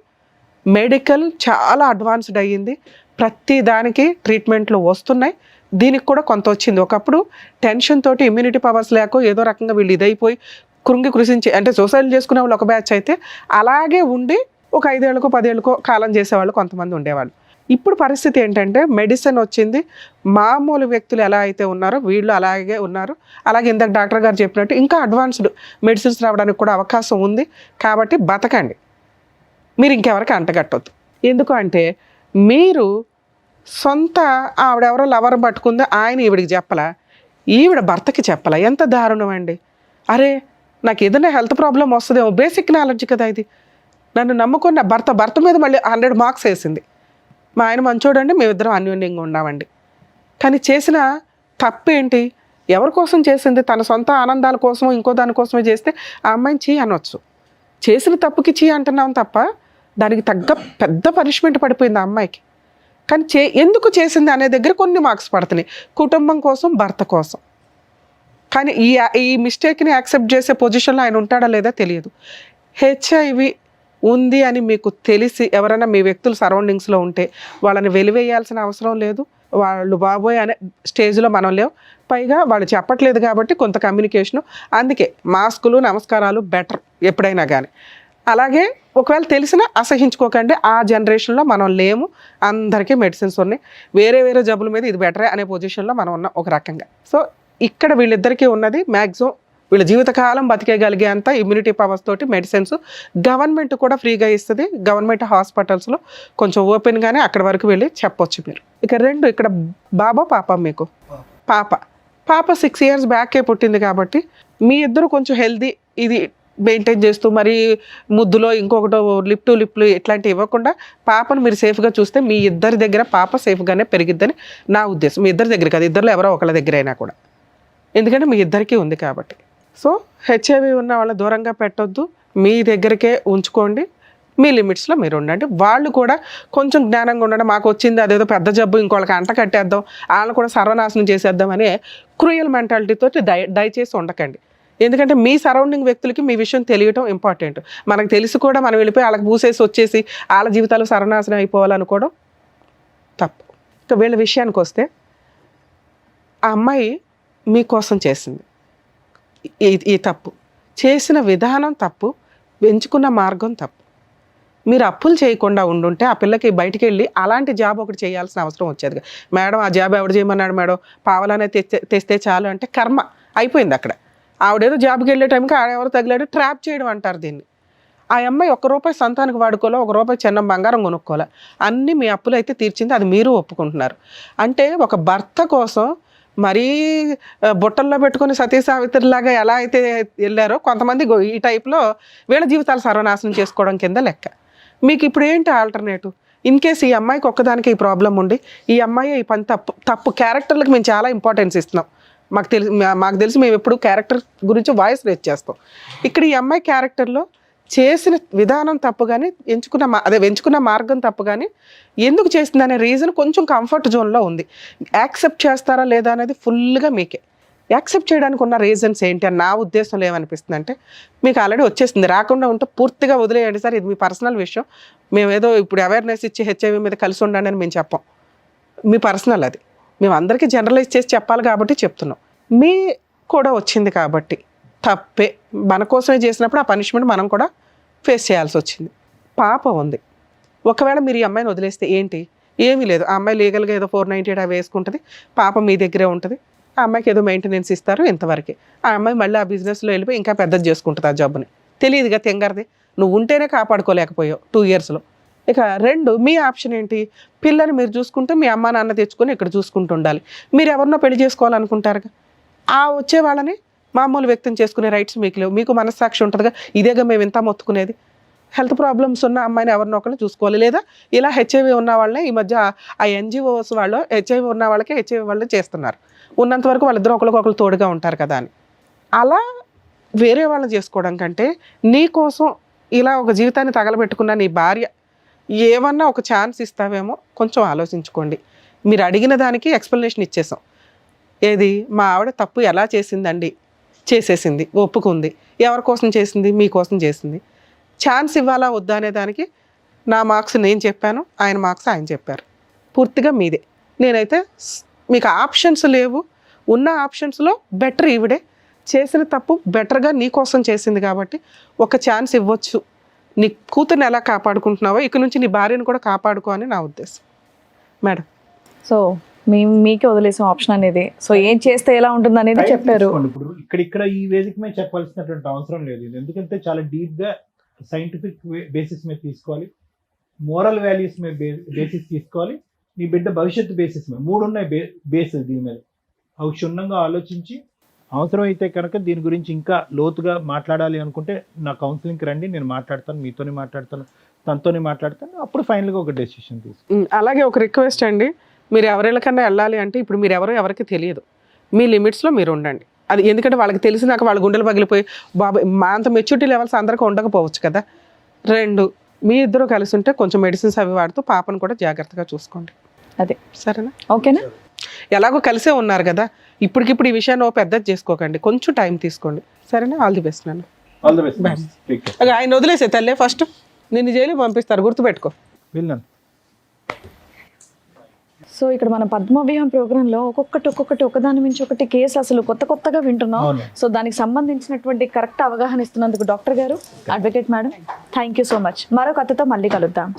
మెడికల్ చాలా అడ్వాన్స్డ్ అయ్యింది. ప్రతి దానికి ట్రీట్మెంట్లు వస్తున్నాయి. దీనికి కూడా కొంత వచ్చింది. ఒకప్పుడు టెన్షన్ తోటి ఇమ్యూనిటీ పవర్స్ లేక ఏదో రకంగా వీళ్ళు ఇదైపోయి కృషించి అంటే సూసైడ్ చేసుకునే వాళ్ళు ఒక బ్యాచ్ అయితే అలాగే ఉండి ఒక 5 ఏళ్ళకో 10 ఏళ్ళకో కాలం చేసేవాళ్ళు కొంతమంది ఉండేవాళ్ళు. ఇప్పుడు పరిస్థితి ఏంటంటే మెడిసిన్ వచ్చింది. మామూలు వ్యక్తులు ఎలా అయితే ఉన్నారో వీళ్ళు అలాగే ఉన్నారు. అలాగే ఇందాక డాక్టర్ గారు చెప్పినట్టు ఇంకా అడ్వాన్స్డ్ మెడిసిన్స్ రావడానికి కూడా అవకాశం ఉంది. కాబట్టి బతకండి, మీరు ఇంకెవరికి అంటగట్టొద్దు. ఎందుకు అంటే మీరు సొంత ఆవిడెవరో లవర్ పట్టుకుందో ఆయన ఈవిడికి చెప్పలా, ఈవిడ భర్తకి చెప్పలా. ఎంత దారుణం అండి. అరే నాకు ఏదైనా హెల్త్ ప్రాబ్లం వస్తుందేమో, బేసిక్ నాలెడ్జ్ కదా ఇది. నన్ను నమ్ముకున్న భర్త మీద మళ్ళీ 100 మార్క్స్ వేసింది. మా ఆయన మంచోడండి, మేమిద్దరం అన్యోన్యంగా ఉన్నామండి. కానీ చేసిన తప్పేంటి? ఎవరి కోసం చేసింది? తన సొంత ఆనందాల కోసమో ఇంకో దానికోసమే చేస్తే ఆ అమ్మాయిని చీ అనొచ్చు. చేసిన తప్పుకి చీ అంటున్నాం తప్ప దానికి తగ్గ పెద్ద పనిష్మెంట్ పడిపోయింది ఆ అమ్మాయికి. కానీ ఎందుకు చేసింది అనే దగ్గర కొన్ని మార్క్స్ పడుతున్నాయి, కుటుంబం కోసం, భర్త కోసం. కానీ ఈ మిస్టేక్ని యాక్సెప్ట్ చేసే పొజిషన్లో ఆయన ఉంటాడా లేదా తెలియదు. హెచ్ఐవి ఉంది అని మీకు తెలిసి ఎవరైనా మీ వ్యక్తులు సరౌండింగ్స్లో ఉంటే వాళ్ళని వెలివేయాల్సిన అవసరం లేదు. వాళ్ళు బాబోయ్ అనే స్టేజ్లో మనం లేవు. పైగా వాళ్ళు చెప్పట్లేదు కాబట్టి కొంత కమ్యూనికేషను. అందుకే మాస్కులు, నమస్కారాలు బెటర్ ఎప్పుడైనా కానీ. అలాగే ఒకవేళ తెలిసినా అసహించుకోకండి. ఆ జనరేషన్లో మనం లేము. అందరికీ మెడిసిన్స్ ఉన్నాయి. వేరే జబ్బుల మీద ఇది బెటరే అనే పొజిషన్లో మనం ఉన్నాం ఒక రకంగా. సో ఇక్కడ వీళ్ళిద్దరికీ ఉన్నది మ్యాక్సిమం వీళ్ళ జీవితకాలం బతికేయగలిగే అంత ఇమ్యూనిటీ పవర్స్ తోటి మెడిసిన్స్ గవర్నమెంట్ కూడా ఫ్రీగా ఇస్తుంది. గవర్నమెంట్ హాస్పిటల్స్లో కొంచెం ఓపెన్గానే అక్కడి వరకు వెళ్ళి చెప్పొచ్చు మీరు. ఇక్కడ బాబా పాప మీకు పాప 6 years బ్యాకే పుట్టింది కాబట్టి మీ ఇద్దరు కొంచెం హెల్దీ ఇది మెయింటైన్ చేస్తూ మరి ముద్దులో ఇంకొకటో లిప్లు ఇట్లాంటివి ఇవ్వకుండా పాపను మీరు సేఫ్గా చూస్తే మీ ఇద్దరి దగ్గర పాప సేఫ్గానే పెరిగిద్దని నా ఉద్దేశం. మీ ఇద్దరి దగ్గర కాదు, ఇద్దరులో ఎవరో ఒకళ్ళ దగ్గర అయినా కూడా, ఎందుకంటే మీ ఇద్దరికీ ఉంది కాబట్టి. సో హెచ్ఐవి ఉన్న వాళ్ళ దూరంగా పెట్టొద్దు, మీ దగ్గరికే ఉంచుకోండి. మీ లిమిట్స్లో మీరు ఉండండి. వాళ్ళు కూడా కొంచెం జ్ఞానంగా ఉండడం, మాకు వచ్చింది అదేదో పెద్ద జబ్బు ఇంకోళ్ళకి అంట కట్టేద్దాం, వాళ్ళని కూడా సర్వనాశనం చేసేద్దాం అనే క్రూయల్ మెంటాలిటీతో దయచేసి ఉండకండి. ఎందుకంటే మీ సరౌండింగ్ వ్యక్తులకి మీ విషయం తెలియటం ఇంపార్టెంట్. మనకు తెలిసి కూడా మనం వెళ్ళిపోయి వాళ్ళకి పూసేసి వచ్చేసి వాళ్ళ జీవితాలు సర్వనాశనం అయిపోవాలనుకోవడం తప్పు. ఇక వీళ్ళ విషయానికి వస్తే ఆ అమ్మాయి మీకోసం చేసింది ఈ తప్పు, చేసిన విధానం తప్పు, ఎంచుకున్న మార్గం తప్పు. మీరు అప్పులు చేయకుండా ఉండుంటే ఆ పిల్లకి బయటికి వెళ్ళి అలాంటి జాబ్ ఒకటి చేయాల్సిన అవసరం వచ్చేది. మేడం ఆ జాబ్ ఎవడు చేయమన్నాడు మేడం, పావలానే తెస్తే చాలు అంటే కర్మ అయిపోయింది అక్కడ. ఆవిడేదో జాబ్కి వెళ్ళే టైంకి ఆడెవరు తగిలాడు, ట్రాప్ చేయడం అంటారు దీన్ని. ఆ అమ్మాయి ₹1 సంతానికి వాడుకోలే, ₹1 చిన్న బంగారం కొనుక్కోలే, అన్నీ మీ అప్పులు అయితే తీర్చింది. అది మీరు ఒప్పుకుంటున్నారు. అంటే ఒక భర్త కోసం మరీ బుట్టల్లో పెట్టుకుని సతీ సావిత్రిలాగా ఎలా అయితే వెళ్ళారో కొంతమంది ఈ టైప్లో వీళ్ళ జీవితాలు సర్వనాశనం చేసుకోవడం కింద లెక్క. మీకు ఇప్పుడు ఏంటి ఆల్టర్నేటివ్? ఇన్ కేస్ ఈ అమ్మాయికి ఒక్కదానికి ఈ ప్రాబ్లం ఉండి ఈ అమ్మాయి ఈ పని తప్పు క్యారెక్టర్లకు మేము చాలా ఇంపార్టెన్స్ ఇస్తున్నాం. మాకు తెలిసి మేము ఎప్పుడు క్యారెక్టర్ గురించి వాయిస్ రేజ్ చేస్తాం. ఇక్కడ ఈ అమ్మాయి క్యారెక్టర్లో చేసిన విధానం తప్పు కానీ ఎంచుకున్న మార్గం తప్పు కానీ ఎందుకు చేసింది అనే రీజన్ కొంచెం కంఫర్ట్ జోన్లో ఉంది. యాక్సెప్ట్ చేస్తారా లేదా అనేది ఫుల్గా మీకే. యాక్సెప్ట్ చేయడానికి ఉన్న రీజన్స్ ఏంటి అని నా ఉద్దేశంలో ఏమనిపిస్తుంది అంటే, మీకు ఆల్రెడీ వచ్చేసింది, రాకుండా ఉంటే పూర్తిగా వదిలేయండి సార్, ఇది మీ పర్సనల్ విషయం, మేము ఏదో ఇప్పుడు అవేర్నెస్ ఇచ్చి హెచ్ఐవి మీద కలిసి ఉండండి అని మేము చెప్పాం. మీ పర్సనల్ అది, మేము అందరికీ జనరలైజ్ చేసి చెప్పాలి కాబట్టి చెప్తున్నాం. మీ కూడా వచ్చింది కాబట్టి తప్పే, మన కోసమే చేసినప్పుడు ఆ పనిష్మెంట్ మనం కూడా ఫేస్ చేయాల్సి వచ్చింది. పాప ఉంది, ఒకవేళ మీరు ఈ అమ్మాయిని వదిలేస్తే ఏంటి? ఏమీ లేదు, ఆ అమ్మాయి లీగల్గా ఏదో 498 అవి వేసుకుంటుంది, పాప మీ దగ్గరే ఉంటుంది, ఆ అమ్మాయికి ఏదో మెయింటెనెన్స్ ఇస్తారు ఇంతవరకే. ఆ అమ్మాయి మళ్ళీ ఆ బిజినెస్లో వెళ్ళిపోయి ఇంకా పెద్దది చేసుకుంటుంది ఆ జాబ్ని. తెలియదుగా తెంగరది. నువ్వు ఉంటేనే కాపాడుకోలేకపోయావు 2 yearsలో. ఇక 2 మీ ఆప్షన్ ఏంటి? పిల్లని మీరు చూసుకుంటే మీ అమ్మ నాన్న తెచ్చుకొని ఇక్కడ చూసుకుంటూ ఉండాలి. మీరు ఎవరినో పెళ్లి చేసుకోవాలనుకుంటారుగా, ఆ వచ్చే వాళ్ళని మామూలు వ్యక్తం చేసుకునే రైట్స్ మీకు లేవు. మీకు మనస్సాక్షి ఉంటుందిగా, ఇదేగా మేము ఇంత మొత్తుకునేది. హెల్త్ ప్రాబ్లమ్స్ ఉన్న అమ్మాయిని ఎవరినో ఒకళ్ళు చూసుకోవాలి. లేదా ఇలా హెచ్ఐవి ఉన్న వాళ్ళని ఈ మధ్య ఆ ఎన్జిఓస్ వాళ్ళు హెచ్ఐవి ఉన్న వాళ్ళకి హెచ్ఐవి వాళ్ళు చేస్తున్నారు. ఉన్నంత వరకు వాళ్ళిద్దరూ ఒకరికొకరు తోడుగా ఉంటారు కదా అని. అలా వేరే వాళ్ళని చేసుకోవడం కంటే నీ కోసం ఇలా ఒక జీవితాన్ని తగలబెట్టుకున్న నీ భార్య ఏమన్నా ఒక ఛాన్స్ ఇస్తావేమో కొంచెం ఆలోచించుకోండి. మీరు అడిగిన దానికి ఎక్స్ప్లెనేషన్ ఇచ్చేసాం. ఏది, మా ఆవిడ తప్పు ఎలా చేసిందండి? చేసేసింది, ఒప్పుకుంది. ఎవరి కోసం చేసింది? మీకోసం చేసింది. ఛాన్స్ ఇవ్వాలా వద్దా అనే దానికి నా మార్క్స్ నేను చెప్పాను, ఆయన మార్క్స్ ఆయన చెప్పారు. పూర్తిగా మీదే. నేనైతే మీకు ఆప్షన్స్ లేవు. ఉన్న ఆప్షన్స్లో బెటర్ ఈవిడే. చేసిన తప్పు బెటర్గా నీ కోసం చేసింది కాబట్టి ఒక ఛాన్స్ ఇవ్వచ్చు. నీ కూతుర్ని ఎలా కాపాడుకుంటున్నావో ఇక నుంచి నీ భార్యను కూడా కాపాడుకో అని నా ఉద్దేశం మేడం. సో మీకే వదిలేసాం ఆప్షన్ అనేది. సో ఏం చేస్తే ఎలా ఉంటుంది అనేది చెప్పారు. ఇప్పుడు ఇక్కడ ఈ వేదిక మీద చెప్పాల్సినటువంటి అవసరం లేదు. ఎందుకంటే చాలా డీప్ గా సైంటిఫిక్ బేసిస్ మీద తీసుకోవాలి, మోరల్ వాల్యూస్ మీద బేసిస్ తీసుకోవాలి, నీ బిడ్డ భవిష్యత్తు బేసిస్ మీద 3 ఉన్నాయి బేస్. దీని మీద అవి క్షుణ్ణంగా ఆలోచించి అవసరమైతే కనుక దీని గురించి ఇంకా లోతుగా మాట్లాడాలి అనుకుంటే నా కౌన్సిలింగ్కి రండి, నేను మాట్లాడతాను, మీతోనే మాట్లాడతాను, తనతోనే మాట్లాడతాను. అప్పుడు ఫైనల్గా ఒక డెసిషన్ తీసుకుంటాను. అలాగే ఒక రిక్వెస్ట్ అండి, మీరు ఎవరికన్నా వెళ్ళాలి అంటే ఇప్పుడు మీరు ఎవరికి తెలియదు. మీ లిమిట్స్లో మీరు ఉండండి. అది ఎందుకంటే వాళ్ళకి తెలిసినాక వాళ్ళ గుండెలు పగిలిపోయి బాబా మా అంత మెచ్యూరిటీ లెవెల్స్ అందరికీ ఉండకపోవచ్చు కదా. 2 మీ ఇద్దరు కలిసి ఉంటే కొంచెం మెడిసిన్స్ అవి వాడుతూ పాపను కూడా జాగ్రత్తగా చూసుకోండి. అదే సరేనా? ఓకేనా? ఎలాగో కలిసే ఉన్నారు కదా, ఇప్పటికిప్పుడు ఈ విషయాన్ని పెద్దది చేసుకోకండి, కొంచెం టైం తీసుకోండి. సరేనా? ఆల్ ది బెస్ట్ నాన్న. All the best. ఆయన వదిలేసే తల్లే, ఫస్ట్ నిన్ను జైలుకి పంపిస్తారు, గుర్తుపెట్టుకో. వెళ్ళాను. సో ఇక్కడ మన పద్మవ్యూహం ప్రోగ్రాంలో ఒక్కొక్కటి ఒకదాని మించి ఒకటి కేసు అసలు కొత్తగా వింటున్నాం. సో దానికి సంబంధించినటువంటి కరెక్ట్ అవగాహన ఇస్తున్నందుకు డాక్టర్ గారు, advocate madam, thank you so much. మరో కథతో మళ్ళీ కలుద్దాం.